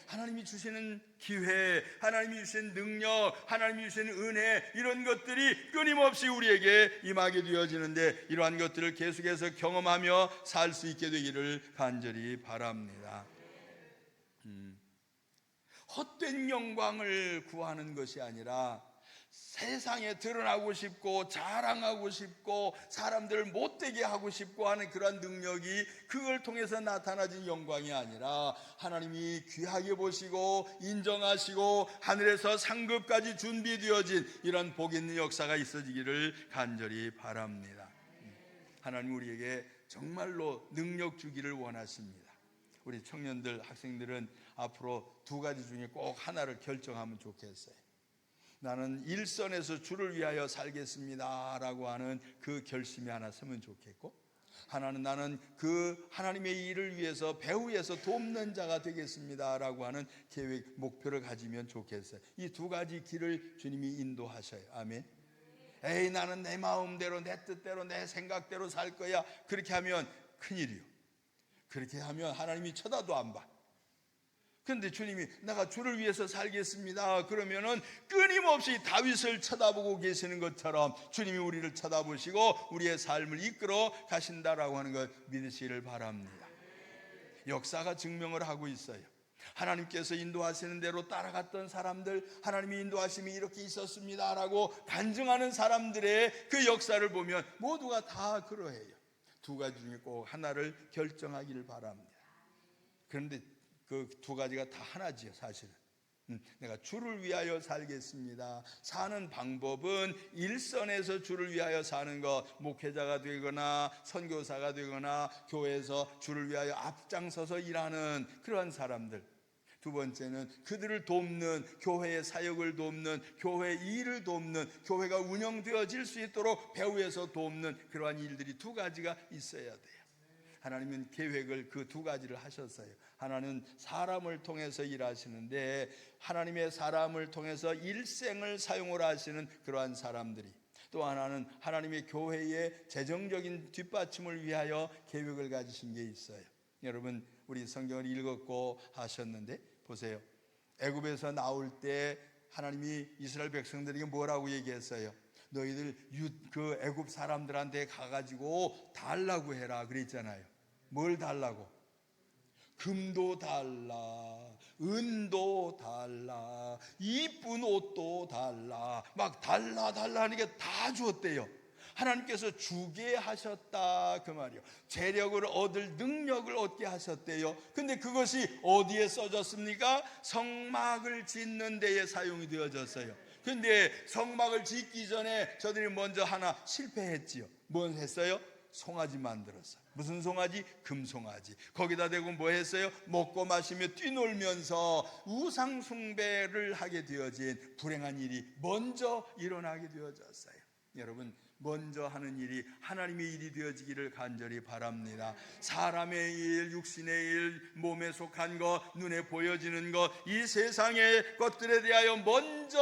하나님이 주시는 기회, 하나님이 주시는 능력, 하나님이 주시는 은혜, 이런 것들이 끊임없이 우리에게 임하게 되어지는데, 이러한 것들을 계속해서 경험하며 살 수 있게 되기를 간절히 바랍니다. 헛된 영광을 구하는 것이 아니라 세상에 드러나고 싶고 자랑하고 싶고 사람들을 못되게 하고 싶고 하는 그런 능력이 그걸 통해서 나타나진 영광이 아니라 하나님이 귀하게 보시고 인정하시고 하늘에서 상급까지 준비되어진 이런 복 있는 역사가 있어지기를 간절히 바랍니다. 하나님 우리에게 정말로 능력 주기를 원하십니다. 우리 청년들, 학생들은 앞으로 두 가지 중에 꼭 하나를 결정하면 좋겠어요. 나는 일선에서 주를 위하여 살겠습니다 라고 하는 그 결심이 하나 서면 좋겠고, 하나는 나는 그 하나님의 일을 위해서 배후에서 돕는 자가 되겠습니다 라고 하는 계획, 목표를 가지면 좋겠어요. 이 두 가지 길을 주님이 인도하셔요. 아멘. 에이 나는 내 마음대로 내 뜻대로 내 생각대로 살 거야, 그렇게 하면 큰일이요. 그렇게 하면 하나님이 쳐다도 안 봐. 그런데 주님이 내가 주를 위해서 살겠습니다 그러면은 끊임없이 다윗을 쳐다보고 계시는 것처럼 주님이 우리를 쳐다보시고 우리의 삶을 이끌어 가신다라고 하는 것 믿으시기를 바랍니다. 역사가 증명을 하고 있어요. 하나님께서 인도하시는 대로 따라갔던 사람들, 하나님이 인도하심이 이렇게 있었습니다라고 간증하는 사람들의 그 역사를 보면 모두가 다 그러해요. 두 가지 중에 꼭 하나를 결정하기를 바랍니다. 그런데 그 두 가지가 다 하나지요, 사실은. 내가 주를 위하여 살겠습니다. 사는 방법은 일선에서 주를 위하여 사는 것, 목회자가 되거나 선교사가 되거나 교회에서 주를 위하여 앞장서서 일하는 그러한 사람들. 두 번째는 그들을 돕는, 교회의 사역을 돕는, 교회 일을 돕는, 교회가 운영되어질 수 있도록 배후에서 돕는 그러한 일들이 두 가지가 있어야 돼요. 하나님은 계획을 그 두 가지를 하셨어요. 하나는 사람을 통해서 일하시는데 하나님의 사람을 통해서 일생을 사용을 하시는 그러한 사람들이, 또 하나는 하나님의 교회의 재정적인 뒷받침을 위하여 계획을 가지신 게 있어요. 여러분 우리 성경을 읽었고 하셨는데 보세요. 애굽에서 나올 때 하나님이 이스라엘 백성들에게 뭐라고 얘기했어요? 너희들 그 애굽 사람들한테 가가지고 달라고 해라 그랬잖아요. 뭘 달라고? 금도 달라, 은도 달라, 이쁜 옷도 달라, 막 달라 하는 게 다 주었대요. 하나님께서 주게 하셨다 그 말이요. 재력을 얻을 능력을 얻게 하셨대요. 근데 그것이 어디에 써졌습니까? 성막을 짓는 데에 사용이 되어졌어요. 근데 성막을 짓기 전에 저들이 먼저 하나 실패했지요. 뭘 했어요? 송아지 만들었어요. 무슨 송아지? 금송아지. 거기다 대고 뭐 했어요? 먹고 마시며 뛰놀면서 우상 숭배를 하게 되어진 불행한 일이 먼저 일어나게 되어졌어요. 여러분, 먼저 하는 일이 하나님의 일이 되어지기를 간절히 바랍니다. 사람의 일, 육신의 일, 몸에 속한 것, 눈에 보여지는 것, 이 세상의 것들에 대하여 먼저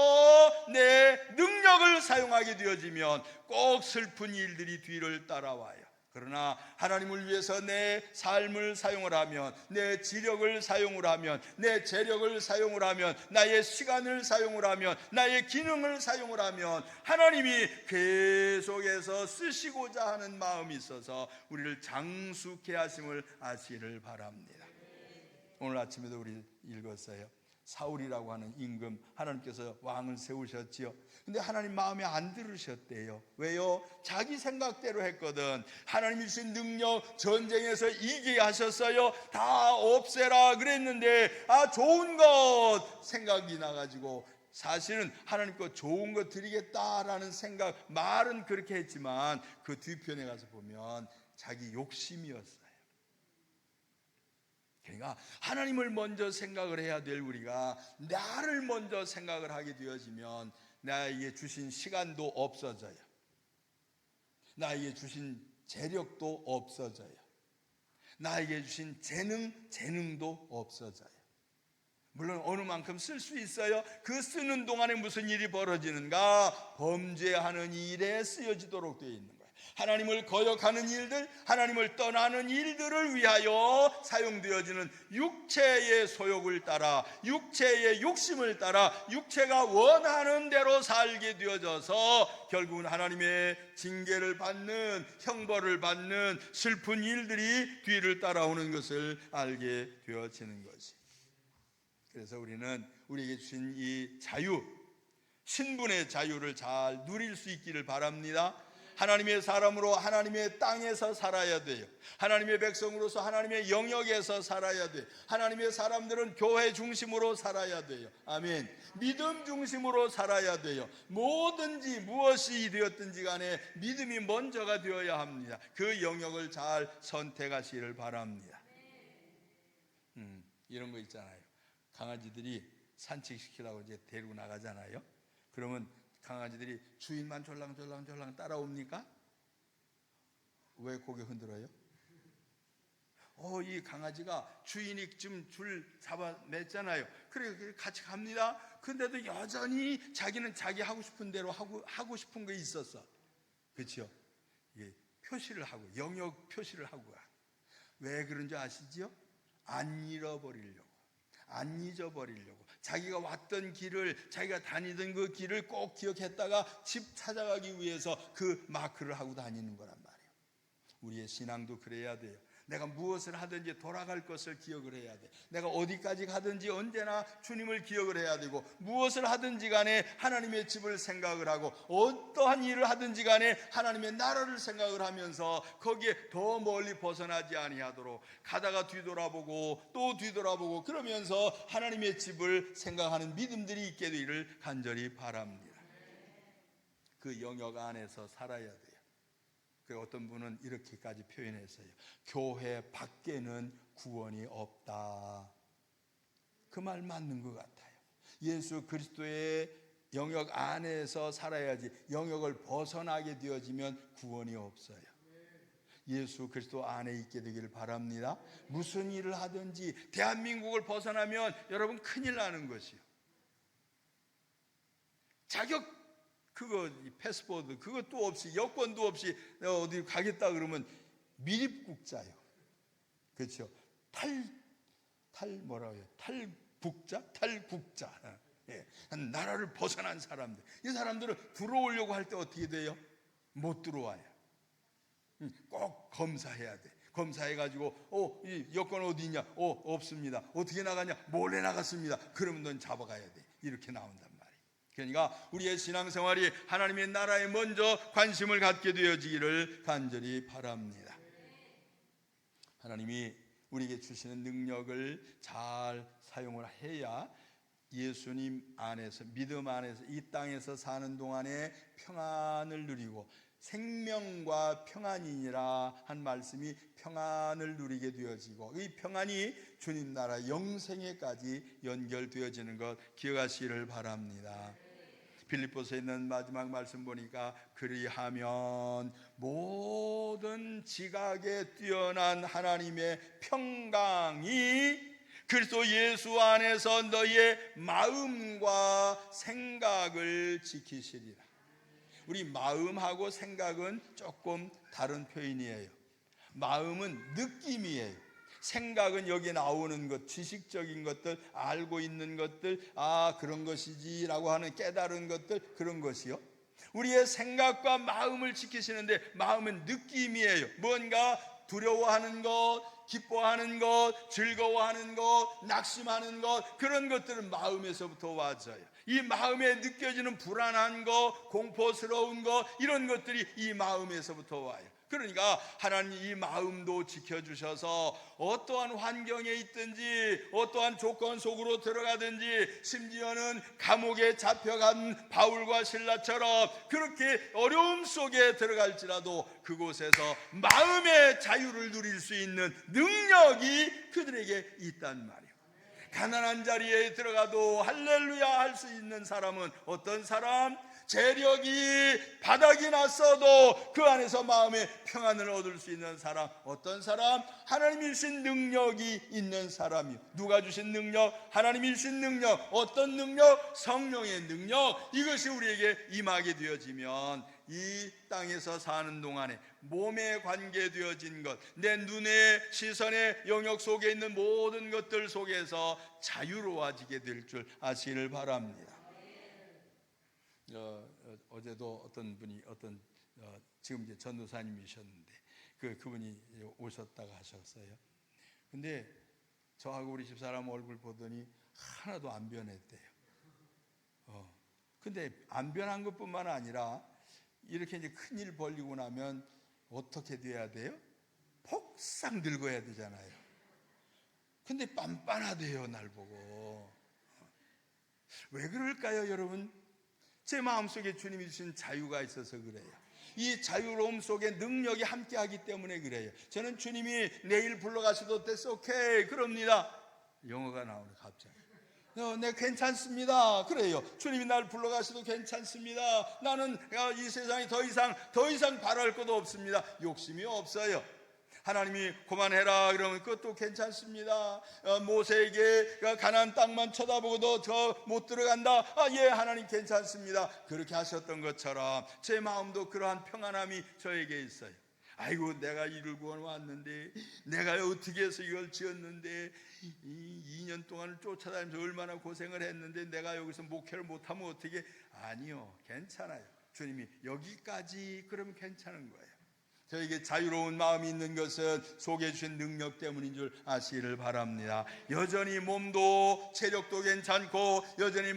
내 능력을 사용하게 되어지면 꼭 슬픈 일들이 뒤를 따라와요. 그러나 하나님을 위해서 내 삶을 사용을 하면, 내 지력을 사용을 하면, 내 재력을 사용을 하면, 나의 시간을 사용을 하면, 나의 기능을 사용을 하면 하나님이 계속해서 쓰시고자 하는 마음이 있어서 우리를 장수케 하심을 아시기를 바랍니다. 오늘 아침에도 우리 읽었어요. 사울이라고 하는 임금, 하나님께서 왕을 세우셨지요. 근데 하나님 마음에 안 들으셨대요. 왜요? 자기 생각대로 했거든. 하나님이 주신 능력, 전쟁에서 이기게 하셨어요. 다 없애라 그랬는데 좋은 것 생각이 나가지고, 사실은 하나님 거 좋은 거 드리겠다라는 생각, 말은 그렇게 했지만 그 뒤편에 가서 보면 자기 욕심이었어요. 그러니까 하나님을 먼저 생각을 해야 될 우리가 나를 먼저 생각을 하게 되어지면 나에게 주신 시간도 없어져요. 나에게 주신 재력도 없어져요. 나에게 주신 재능도 없어져요. 물론 어느 만큼 쓸 수 있어요. 그 쓰는 동안에 무슨 일이 벌어지는가? 범죄하는 일에 쓰여지도록 되어 있는 거예요. 하나님을 거역하는 일들, 하나님을 떠나는 일들을 위하여 사용되어지는 육체의 소욕을 따라, 육체의 욕심을 따라 육체가 원하는 대로 살게 되어져서 결국은 하나님의 징계를 받는, 형벌을 받는 슬픈 일들이 뒤를 따라오는 것을 알게 되어지는 것이. 그래서 우리는 우리에게 주신 이 자유, 신분의 자유를 잘 누릴 수 있기를 바랍니다. 하나님의 사람으로 하나님의 땅에서 살아야 돼요. 하나님의 백성으로서 하나님의 영역에서 살아야 돼요. 하나님의 사람들은 교회 중심으로 살아야 돼요. 아멘. 믿음 중심으로 살아야 돼요. 뭐든지 무엇이 되었든지 간에 믿음이 먼저가 되어야 합니다. 그 영역을 잘 선택하시기를 바랍니다. 이런 거 있잖아요. 강아지들이 산책시키라고 이제 데리고 나가잖아요. 그러면 강아지들이 주인만 졸랑졸랑 따라옵니까? 왜 고개 흔들어요? 이 강아지가 주인이 지금 줄 잡아냈잖아요. 그래 같이 갑니다. 근데도 여전히 자기는 자기 하고 싶은 대로 하고 싶은 게 있었어. 그렇죠? 이게 표시를 하고, 영역 표시를 하고 가. 왜 그런지 아시죠? 안 잃어버리려고, 안 잊어버리려고. 자기가 왔던 길을, 자기가 다니던 그 길을 꼭 기억했다가 집 찾아가기 위해서 그 마크를 하고 다니는 거란 말이에요. 우리의 신앙도 그래야 돼요. 내가 무엇을 하든지 돌아갈 것을 기억을 해야 돼. 내가 어디까지 가든지 언제나 주님을 기억을 해야 되고, 무엇을 하든지 간에 하나님의 집을 생각을 하고, 어떠한 일을 하든지 간에 하나님의 나라를 생각을 하면서 거기에 더 멀리 벗어나지 아니하도록 가다가 뒤돌아보고 또 뒤돌아보고 그러면서 하나님의 집을 생각하는 믿음들이 있게 되기를 간절히 바랍니다. 그 영역 안에서 살아야 돼요. 어떤 분은 이렇게까지 표현했어요. 교회 밖에는 구원이 없다. 그 말 맞는 것 같아요. 예수 그리스도의 영역 안에서 살아야지, 영역을 벗어나게 되어지면 구원이 없어요. 예수 그리스도 안에 있게 되기를 바랍니다. 무슨 일을 하든지 대한민국을 벗어나면 여러분 큰일 나는 것이요. 자격 그거 패스포드 그것도 없이, 여권도 없이 내가 어디 가겠다 그러면 미입국자요. 그렇죠? 탈북자. 예. 나라를 벗어난 사람들. 이 사람들은 들어오려고 할 때 어떻게 돼요? 못 들어와요. 꼭 검사해야 돼. 검사해가지고 이 여권 어디 있냐? 없습니다. 어떻게 나가냐? 몰래 나갔습니다. 그러면 넌 잡아가야 돼. 이렇게 나온단 말이에요. 그러니까 우리의 신앙생활이 하나님의 나라에 먼저 관심을 갖게 되어지기를 간절히 바랍니다. 하나님이 우리에게 주시는 능력을 잘 사용을 해야 예수님 안에서, 믿음 안에서 이 땅에서 사는 동안에 평안을 누리고, 생명과 평안이니라 한 말씀이 평안을 누리게 되어지고, 이 평안이 주님 나라 영생에까지 연결되어지는 것 기억하시기를 바랍니다. 빌립보서에 있는 마지막 말씀 보니까, 그리하면 모든 지각에 뛰어난 하나님의 평강이 그리스도 예수 안에서 너희의 마음과 생각을 지키시리라. 우리 마음하고 생각은 조금 다른 표현이에요. 마음은 느낌이에요. 생각은 여기 나오는 것, 지식적인 것들, 알고 있는 것들, 그런 것이지라고 하는 깨달은 것들, 그런 것이요. 우리의 생각과 마음을 지키시는데, 마음은 느낌이에요. 뭔가 두려워하는 것, 기뻐하는 것, 즐거워하는 것, 낙심하는 것, 그런 것들은 마음에서부터 와져요. 이 마음에 느껴지는 불안한 것, 공포스러운 것, 이런 것들이 이 마음에서부터 와요. 그러니까 하나님 이 마음도 지켜주셔서 어떠한 환경에 있든지, 어떠한 조건 속으로 들어가든지, 심지어는 감옥에 잡혀간 바울과 실라처럼 그렇게 어려움 속에 들어갈지라도 그곳에서 마음의 자유를 누릴 수 있는 능력이 그들에게 있단 말이에요. 가난한 자리에 들어가도 할렐루야 할 수 있는 사람은 어떤 사람? 재력이 바닥이 났어도 그 안에서 마음의 평안을 얻을 수 있는 사람. 어떤 사람? 하나님이 주신 능력이 있는 사람이요. 누가 주신 능력? 하나님이 주신 능력. 어떤 능력? 성령의 능력. 이것이 우리에게 임하게 되어지면 이 땅에서 사는 동안에 몸에 관계되어진 것, 내 눈의 시선의 영역 속에 있는 모든 것들 속에서 자유로워지게 될 줄 아시기를 바랍니다. 어제도 어떤 분이 지금 이제 전도사님이셨는데 그분이 오셨다가 하셨어요. 근데 저하고 우리 집사람 얼굴 보더니 하나도 안 변했대요. 근데 안 변한 것뿐만 아니라 이렇게 이제 큰일 벌리고 나면 어떻게 돼야 돼요? 폭삭 늙어야 되잖아요. 근데 빤빤하대요, 날 보고. 왜 그럴까요, 여러분? 제 마음속에 주님이 주신 자유가 있어서 그래요. 이 자유로움 속에 능력이 함께하기 때문에 그래요. 저는 주님이 내일 불러가셔도 됐어, 오케이, 그럽니다. 영어가 나오네 갑자기. 네, 괜찮습니다. 그래요. 주님이 날 불러가셔도 괜찮습니다. 나는 이 세상에 더 이상 바랄 것도 없습니다. 욕심이 없어요. 하나님이 그만해라 그러면 그것도 괜찮습니다. 모세에게 가나안 땅만 쳐다보고도 저 못 들어간다. 예, 하나님 괜찮습니다. 그렇게 하셨던 것처럼 제 마음도 그러한 평안함이 저에게 있어요. 아이고, 내가 이를 구원 왔는데, 내가 어떻게 해서 이걸 지었는데, 2년 동안 쫓아다니면서 얼마나 고생을 했는데 내가 여기서 목회를 못하면 어떻게? 아니요, 괜찮아요. 주님이 여기까지 그러면 괜찮은 거예요. 저에게 자유로운 마음이 있는 것은 속에 주신 능력 때문인 줄 아시기를 바랍니다. 여전히 몸도 체력도 괜찮고, 여전히 이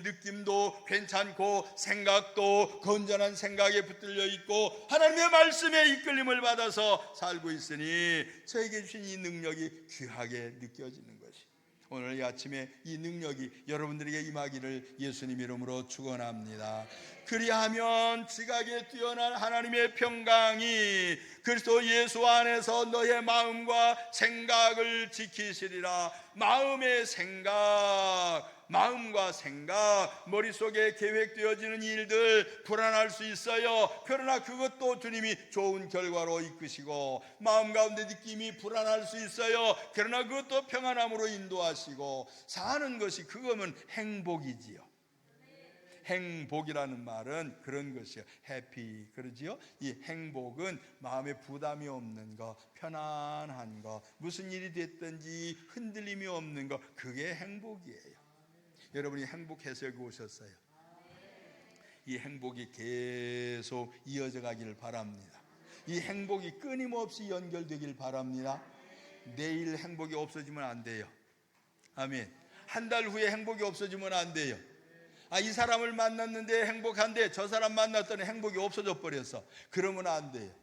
느낌도 괜찮고, 생각도 건전한 생각에 붙들려 있고, 하나님의 말씀에 이끌림을 받아서 살고 있으니 저에게 주신 이 능력이 귀하게 느껴지는 것이, 오늘 이 아침에 이 능력이 여러분들에게 임하기를 예수님 이름으로 축원합니다. 그리하면 지각에 뛰어난 하나님의 평강이 그리스도 예수 안에서 너의 마음과 생각을 지키시리라. 마음과 생각, 머릿속에 계획되어지는 일들 불안할 수 있어요. 그러나 그것도 주님이 좋은 결과로 이끄시고, 마음 가운데 느낌이 불안할 수 있어요. 그러나 그것도 평안함으로 인도하시고, 사는 것이 그거면 행복이지요. 행복이라는 말은 그런 것이요, 해피, 그러지요. 이 행복은 마음에 부담이 없는 것, 편안한 것, 무슨 일이 됐든지 흔들림이 없는 것, 그게 행복이에요. 여러분이 행복해서 여기 오셨어요. 이 행복이 계속 이어져 가기를 바랍니다. 이 행복이 끊임없이 연결되길 바랍니다. 내일 행복이 없어지면 안 돼요. 아멘. 한 달 후에 행복이 없어지면 안 돼요. 이 사람을 만났는데 행복한데 저 사람 만났더니 행복이 없어져 버렸어. 그러면 안 돼요.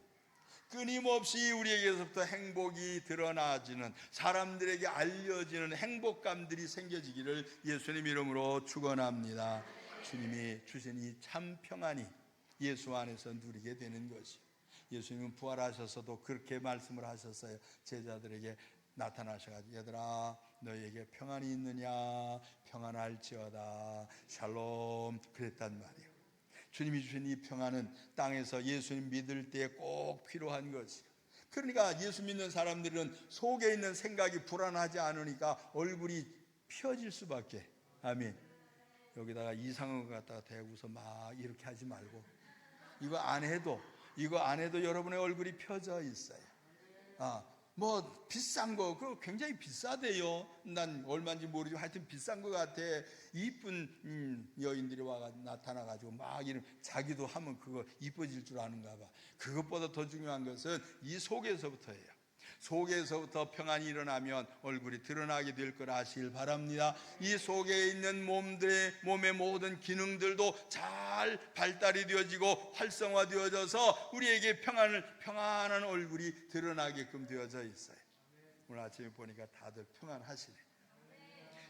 끊임없이 우리에게서부터 행복이 드러나지는, 사람들에게 알려지는 행복감들이 생겨지기를 예수님 이름으로 축원합니다. 주님이 주신 이 참 평안이 예수 안에서 누리게 되는 것이요. 예수님은 부활하셔서도 그렇게 말씀을 하셨어요. 제자들에게 나타나셔가지고 얘들아 너희에게 평안이 있느냐, 평안할지어다, 샬롬 그랬단 말이에요. 주님이 주신 이 평안은 땅에서 예수님 믿을 때 꼭 필요한 것이에요. 그러니까 예수 믿는 사람들은 속에 있는 생각이 불안하지 않으니까 얼굴이 펴질 수밖에. 아멘. 여기다가 이상한 것 갖다가 대고서 막 이렇게 하지 말고, 이거 안 해도 여러분의 얼굴이 펴져 있어요. 뭐 비싼 거 그거 굉장히 비싸대요. 난 얼마인지 모르지만 하여튼 비싼 것 같아. 이쁜 여인들이 와가 나타나가지고 막 이런, 자기도 하면 그거 이뻐질 줄 아는가 봐. 그것보다 더 중요한 것은 이 속에서부터예요. 속에서부터 평안이 일어나면 얼굴이 드러나게 될 걸 아시길 바랍니다. 이 속에 있는 몸의 모든 기능들도 잘 발달이 되어지고 활성화되어져서 우리에게 평안한 얼굴이 드러나게끔 되어져 있어요. 오늘 아침에 보니까 다들 평안하시네.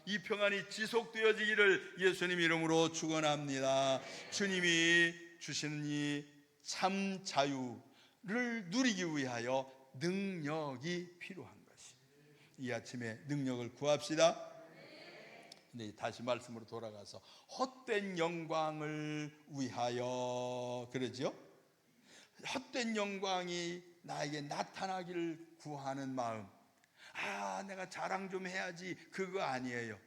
이 평안이 지속되어지기를 예수님 이름으로 축원합니다. 주님이 주시는 이 참 자유를 누리기 위하여 능력이 필요한 것이, 이 아침에 능력을 구합시다. 근데 다시 말씀으로 돌아가서 헛된 영광을 위하여, 그러죠? 헛된 영광이 나에게 나타나기를 구하는 마음. 내가 자랑 좀 해야지, 그거 아니에요.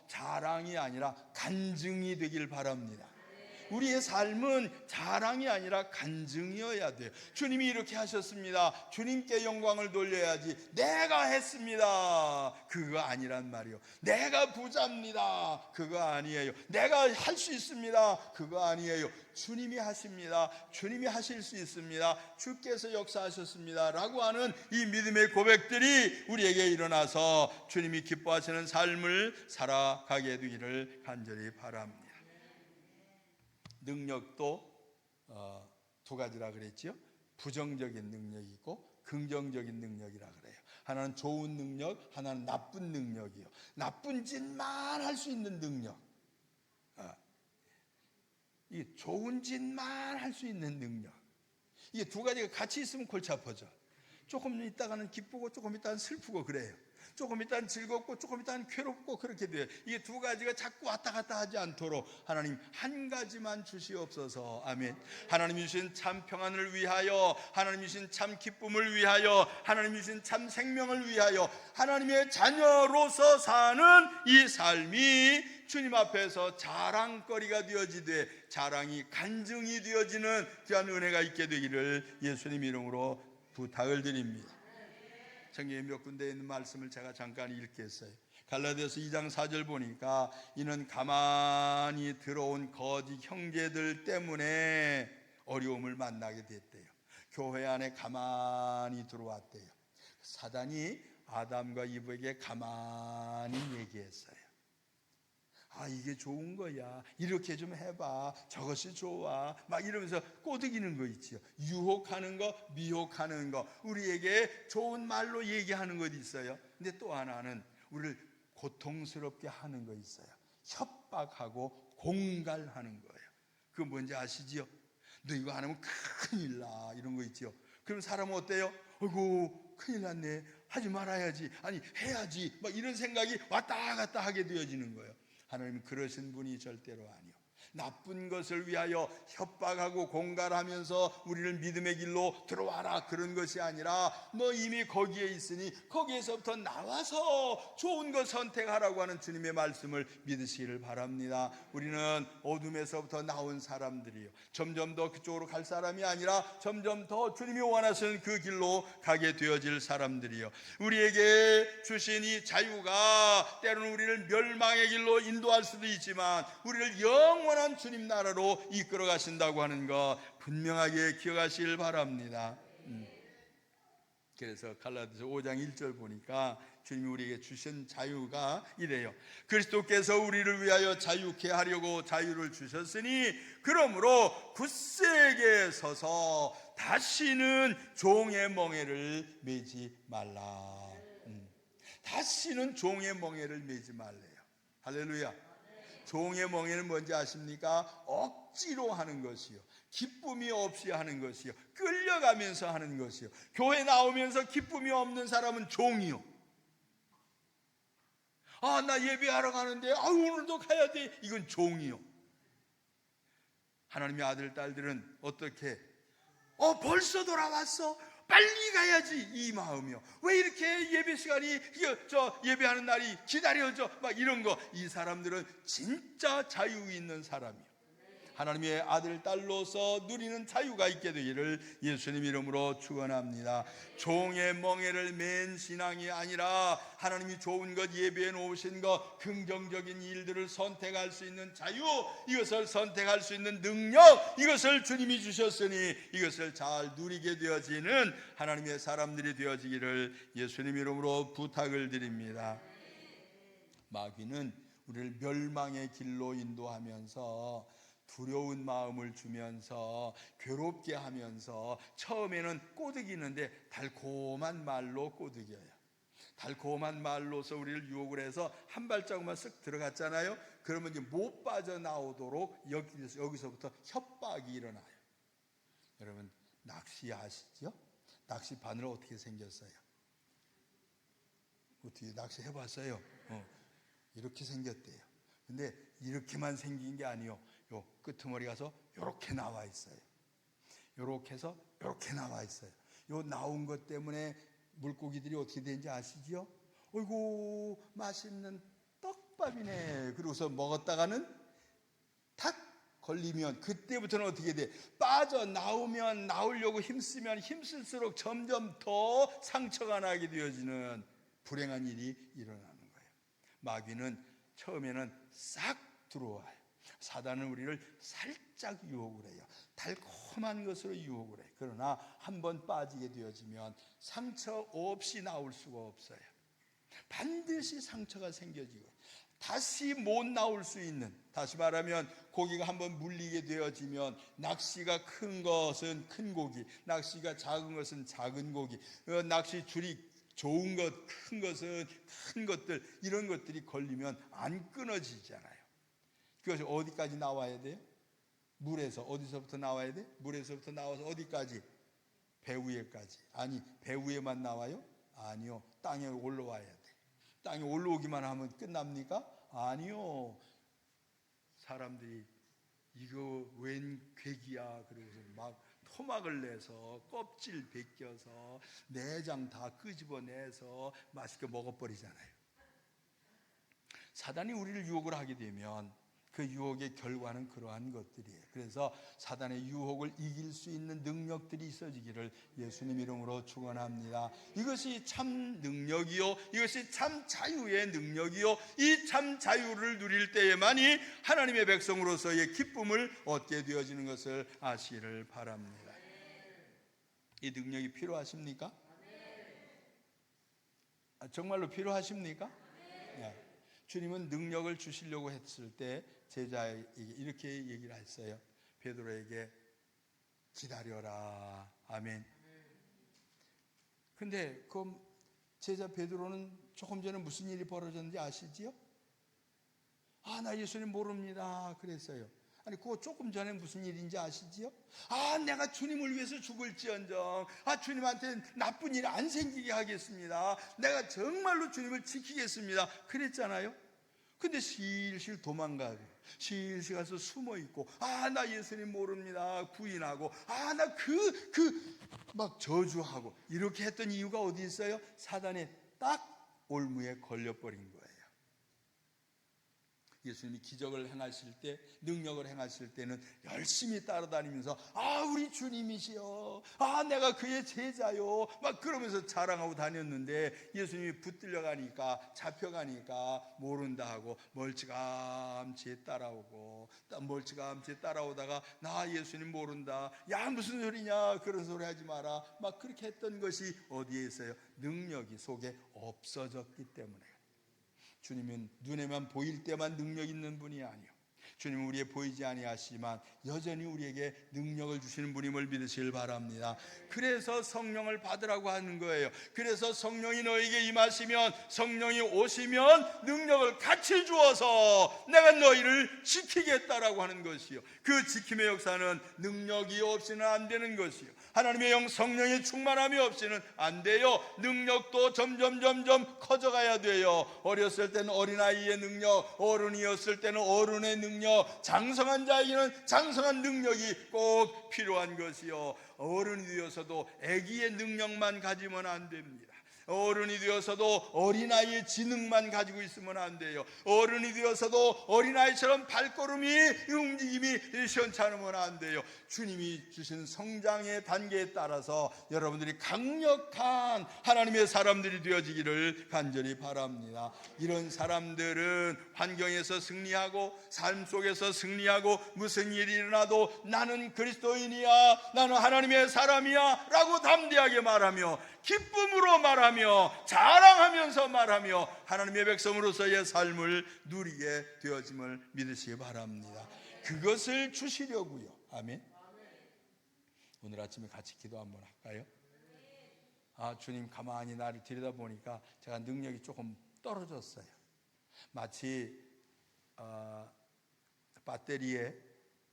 자랑이 아니라 간증이 되길 바랍니다. 우리의 삶은 자랑이 아니라 간증이어야 돼요. 주님이 이렇게 하셨습니다. 주님께 영광을 돌려야지. 내가 했습니다, 그거 아니란 말이요. 내가 부자입니다, 그거 아니에요. 내가 할 수 있습니다, 그거 아니에요. 주님이 하십니다. 주님이 하실 수 있습니다. 주께서 역사하셨습니다 라고 하는 이 믿음의 고백들이 우리에게 일어나서 주님이 기뻐하시는 삶을 살아가게 되기를 간절히 바랍니다. 능력도 두 가지라 그랬죠. 부정적인 능력이 있고 긍정적인 능력이라 그래요. 하나는 좋은 능력, 하나는 나쁜 능력이요. 나쁜 짓만 할 수 있는 능력, 이 좋은 짓만 할 수 있는 능력, 이게 두 가지가 같이 있으면 골치 아파져. 조금 있다가는 기쁘고 조금 있다가는 슬프고 그래요. 조금 있다는 즐겁고 조금 있다는 괴롭고 그렇게 돼요. 이게 두 가지가 자꾸 왔다 갔다 하지 않도록 하나님 한 가지만 주시옵소서. 아멘. 하나님이 주신 참 평안을 위하여, 하나님이 주신 참 기쁨을 위하여, 하나님이 주신 참 생명을 위하여 하나님의 자녀로서 사는 이 삶이 주님 앞에서 자랑거리가 되어지되, 자랑이 간증이 되어지는 귀한 은혜가 있게 되기를 예수님 이름으로 부탁을 드립니다. 성경에 몇 군데 있는 말씀을 제가 잠깐 읽겠어요. 갈라디아서 2장 4절 보니까 이는 가만히 들어온 거짓 형제들 때문에 어려움을 만나게 됐대요. 교회 안에 가만히 들어왔대요. 사단이 아담과 이브에게 가만히 얘기했어요. 이게 좋은 거야, 이렇게 좀 해봐, 저것이 좋아, 막 이러면서 꼬드기는 거 있지요. 유혹하는 거, 미혹하는 거, 우리에게 좋은 말로 얘기하는 것 있어요. 근데 또 하나는 우리를 고통스럽게 하는 거 있어요. 협박하고 공갈하는 거예요. 그거 뭔지 아시지요? 너 이거 안 하면 큰일 나, 이런 거 있지요. 그럼 사람은 어때요? 아이고 큰일 났네, 하지 말아야지, 아니 해야지, 막 이런 생각이 왔다 갔다 하게 되어지는 거예요. 하나님은 그러신 분이 절대로 아니요. 나쁜 것을 위하여 협박하고 공갈하면서 우리를 믿음의 길로 들어와라, 그런 것이 아니라 너 이미 거기에 있으니 거기에서부터 나와서 좋은 것 선택하라고 하는 주님의 말씀을 믿으시기를 바랍니다. 우리는 어둠에서부터 나온 사람들이요, 점점 더 그쪽으로 갈 사람이 아니라 점점 더 주님이 원하시는 그 길로 가게 되어질 사람들이요, 우리에게 주신 이 자유가 때로는 우리를 멸망의 길로 인도할 수도 있지만 우리를 영원한 주님 나라로 이끌어 가신다고 하는 것 분명하게 기억하시길 바랍니다. 그래서 갈라디아서 5장 1절 보니까 주님이 우리에게 주신 자유가 이래요. 그리스도께서 우리를 위하여 자유케 하려고 자유를 주셨으니 그러므로 굳세게 서서 다시는 종의 멍에를 매지 말라. 다시는 종의 멍에를 매지 말래요. 할렐루야. 종의 멍에는 뭔지 아십니까? 억지로 하는 것이요, 기쁨이 없이 하는 것이요, 끌려가면서 하는 것이요. 교회 나오면서 기쁨이 없는 사람은 종이요. 아, 나 예배하러 가는데 오늘도 가야 돼. 이건 종이요. 하나님의 아들 딸들은 어떻게 벌써 돌아왔어? 빨리 가야지, 이 마음이요. 왜 이렇게 예배 시간이 예배하는 날이 기다려져? 막 이런 거. 이 사람들은 진짜 자유 있는 사람이요. 하나님의 아들 딸로서 누리는 자유가 있게 되기를 예수님 이름으로 축원합니다. 종의 멍에를 맨 신앙이 아니라 하나님이 좋은 것, 예배해 놓으신 것, 긍정적인 일들을 선택할 수 있는 자유, 이것을 선택할 수 있는 능력, 이것을 주님이 주셨으니 이것을 잘 누리게 되어지는 하나님의 사람들이 되어지기를 예수님 이름으로 부탁을 드립니다. 마귀는 우리를 멸망의 길로 인도하면서 두려운 마음을 주면서 괴롭게 하면서 처음에는 꼬드기는데 달콤한 말로 꼬드겨요. 달콤한 말로서 우리를 유혹을 해서 한 발자국만 쓱 들어갔잖아요. 그러면 이제 못 빠져나오도록 여기서부터 협박이 일어나요. 여러분, 낚시 아시죠? 낚시 바늘 어떻게 생겼어요? 어떻게 낚시 해봤어요? 이렇게 생겼대요. 근데 이렇게만 생긴 게 아니요, 요 끄트머리 가서 요렇게 나와 있어요. 요렇게 해서 요렇게 나와 있어요. 요 나온 것 때문에 물고기들이 어떻게 되는지 아시죠? 어이구, 맛있는 떡밥이네. 그러고서 먹었다가는 탁 걸리면 그때부터는 어떻게 돼? 빠져나오면, 나오려고 힘쓰면 힘쓸수록 점점 더 상처가 나게 되어지는 불행한 일이 일어나는 거예요. 마귀는 처음에는 싹 들어와요. 사단은 우리를 살짝 유혹을 해요. 달콤한 것으로 유혹을 해요. 그러나 한번 빠지게 되어지면 상처 없이 나올 수가 없어요. 반드시 상처가 생겨지고 다시 못 나올 수 있는, 다시 말하면 고기가 한번 물리게 되어지면 낚시가 큰 것은 큰 고기, 낚시가 작은 것은 작은 고기, 낚시 줄이 좋은 것, 큰 것은 큰 것들, 이런 것들이 걸리면 안 끊어지잖아요. 그것이 어디까지 나와야 돼요? 물에서. 어디서부터 나와야 돼? 물에서부터 나와서 어디까지? 배 위에까지. 아니, 배 위에만 나와요? 아니요, 땅에 올라와야 돼. 땅에 올라오기만 하면 끝납니까? 아니요. 사람들이 이거 웬 괴기야 그러고서 막 토막을 내서 껍질 벗겨서 내장 다 끄집어내서 맛있게 먹어버리잖아요. 사단이 우리를 유혹을 하게 되면 그 유혹의 결과는 그러한 것들이에요. 그래서 사단의 유혹을 이길 수 있는 능력들이 있어지기를 예수님 이름으로 축원합니다. 이것이 참 능력이요, 이것이 참 자유의 능력이요, 이 참 자유를 누릴 때에만이 하나님의 백성으로서의 기쁨을 얻게 되어지는 것을 아시기를 바랍니다. 이 능력이 필요하십니까? 정말로 필요하십니까? 네. 주님은 능력을 주시려고 했을 때 제자에게 이렇게 얘기를 했어요. 베드로에게 기다려라. 아멘. 근데 그 제자 베드로는 조금 전에 무슨 일이 벌어졌는지 아시지요? 나 예수님 모릅니다 그랬어요. 아니, 그거 조금 전에 무슨 일인지 아시지요? 내가 주님을 위해서 죽을지언정, 주님한테 나쁜 일이 안 생기게 하겠습니다. 내가 정말로 주님을 지키겠습니다 그랬잖아요. 근데 실실 도망가고 실실 가서 숨어있고 나 예수님 모릅니다 부인하고 나 막 저주하고 이렇게 했던 이유가 어디 있어요? 사단의 딱 올무에 걸려버린 거예요. 예수님이 기적을 행하실 때, 능력을 행하실 때는 열심히 따라다니면서 우리 주님이시여, 내가 그의 제자요, 막 그러면서 자랑하고 다녔는데 예수님이 붙들려 가니까, 잡혀가니까 모른다 하고 멀찌감치 따라오고, 멀찌감치 따라오다가 나 예수님 모른다, 야 무슨 소리냐, 그런 소리 하지 마라, 막 그렇게 했던 것이 어디에 있어요? 능력이 속에 없어졌기 때문에. 주님은 눈에만 보일 때만 능력 있는 분이 아니요, 주님은 우리에 보이지 아니하시지만 여전히 우리에게 능력을 주시는 분임을 믿으시길 바랍니다. 그래서 성령을 받으라고 하는 거예요. 그래서 성령이 너에게 임하시면, 성령이 오시면 능력을 같이 주어서 내가 너희를 지키겠다라고 하는 것이요, 그 지킴의 역사는 능력이 없이는 안 되는 것이요, 하나님의 영 성령의 충만함이 없이는 안 돼요. 능력도 점점 커져가야 돼요. 어렸을 때는 어린아이의 능력, 어른이었을 때는 어른의 능력, 장성한 자에게는 장성한 능력이 꼭 필요한 것이요, 어른이 되어서도 아기의 능력만 가지면 안 됩니다. 어른이 되어서도 어린아이의 지능만 가지고 있으면 안 돼요. 어른이 되어서도 어린아이처럼 발걸음이, 움직임이 시원찮으면 안 돼요. 주님이 주신 성장의 단계에 따라서 여러분들이 강력한 하나님의 사람들이 되어지기를 간절히 바랍니다. 이런 사람들은 환경에서 승리하고 삶 속에서 승리하고, 무슨 일이 일어나도 나는 그리스도인이야, 나는 하나님의 사람이야 라고 담대하게 말하며, 기쁨으로 말하며, 자랑하면서 말하며 하나님의 백성으로서의 삶을 누리게 되어짐을 믿으시기 바랍니다. 그것을 주시려고요. 아멘. 오늘 아침에 같이 기도 한번 할까요? 주님, 가만히 나를 들여다보니까 제가 능력이 조금 떨어졌어요. 마치 배터리에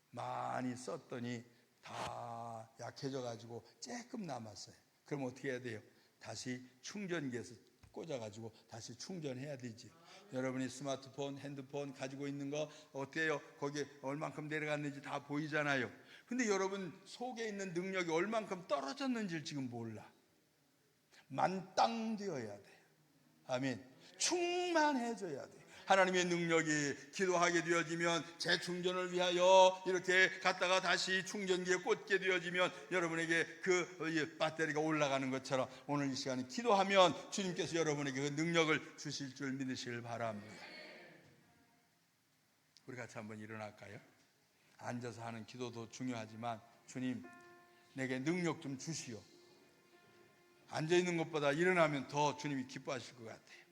많이 썼더니 다 약해져 가지고 조금 남았어요. 그럼 어떻게 해야 돼요? 다시 충전기에서 꽂아가지고 다시 충전해야 되지. 여러분이 스마트폰, 핸드폰 가지고 있는 거 어때요? 거기에 얼만큼 내려갔는지 다 보이잖아요. 근데 여러분 속에 있는 능력이 얼만큼 떨어졌는지 지금 몰라. 만땅되어야 돼요. 아멘. 충만해져야 돼요. 하나님의 능력이 기도하게 되어지면, 재충전을 위하여 이렇게 갔다가 다시 충전기에 꽂게 되어지면 여러분에게 그 배터리가 올라가는 것처럼 오늘 이 시간에 기도하면 주님께서 여러분에게 그 능력을 주실 줄 믿으시길 바랍니다. 우리 같이 한번 일어날까요? 앉아서 하는 기도도 중요하지만, 주님 내게 능력 좀 주시오. 앉아있는 것보다 일어나면 더 주님이 기뻐하실 것 같아요.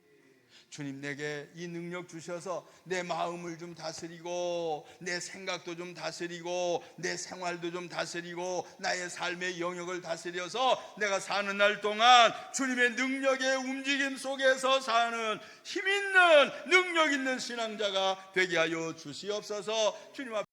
주님, 내게 이 능력 주셔서 내 마음을 좀 다스리고, 내 생각도 좀 다스리고, 내 생활도 좀 다스리고, 나의 삶의 영역을 다스려서 내가 사는 날 동안 주님의 능력의 움직임 속에서 사는 힘있는, 능력 있는 신앙자가 되게 하여 주시옵소서. 주님 앞에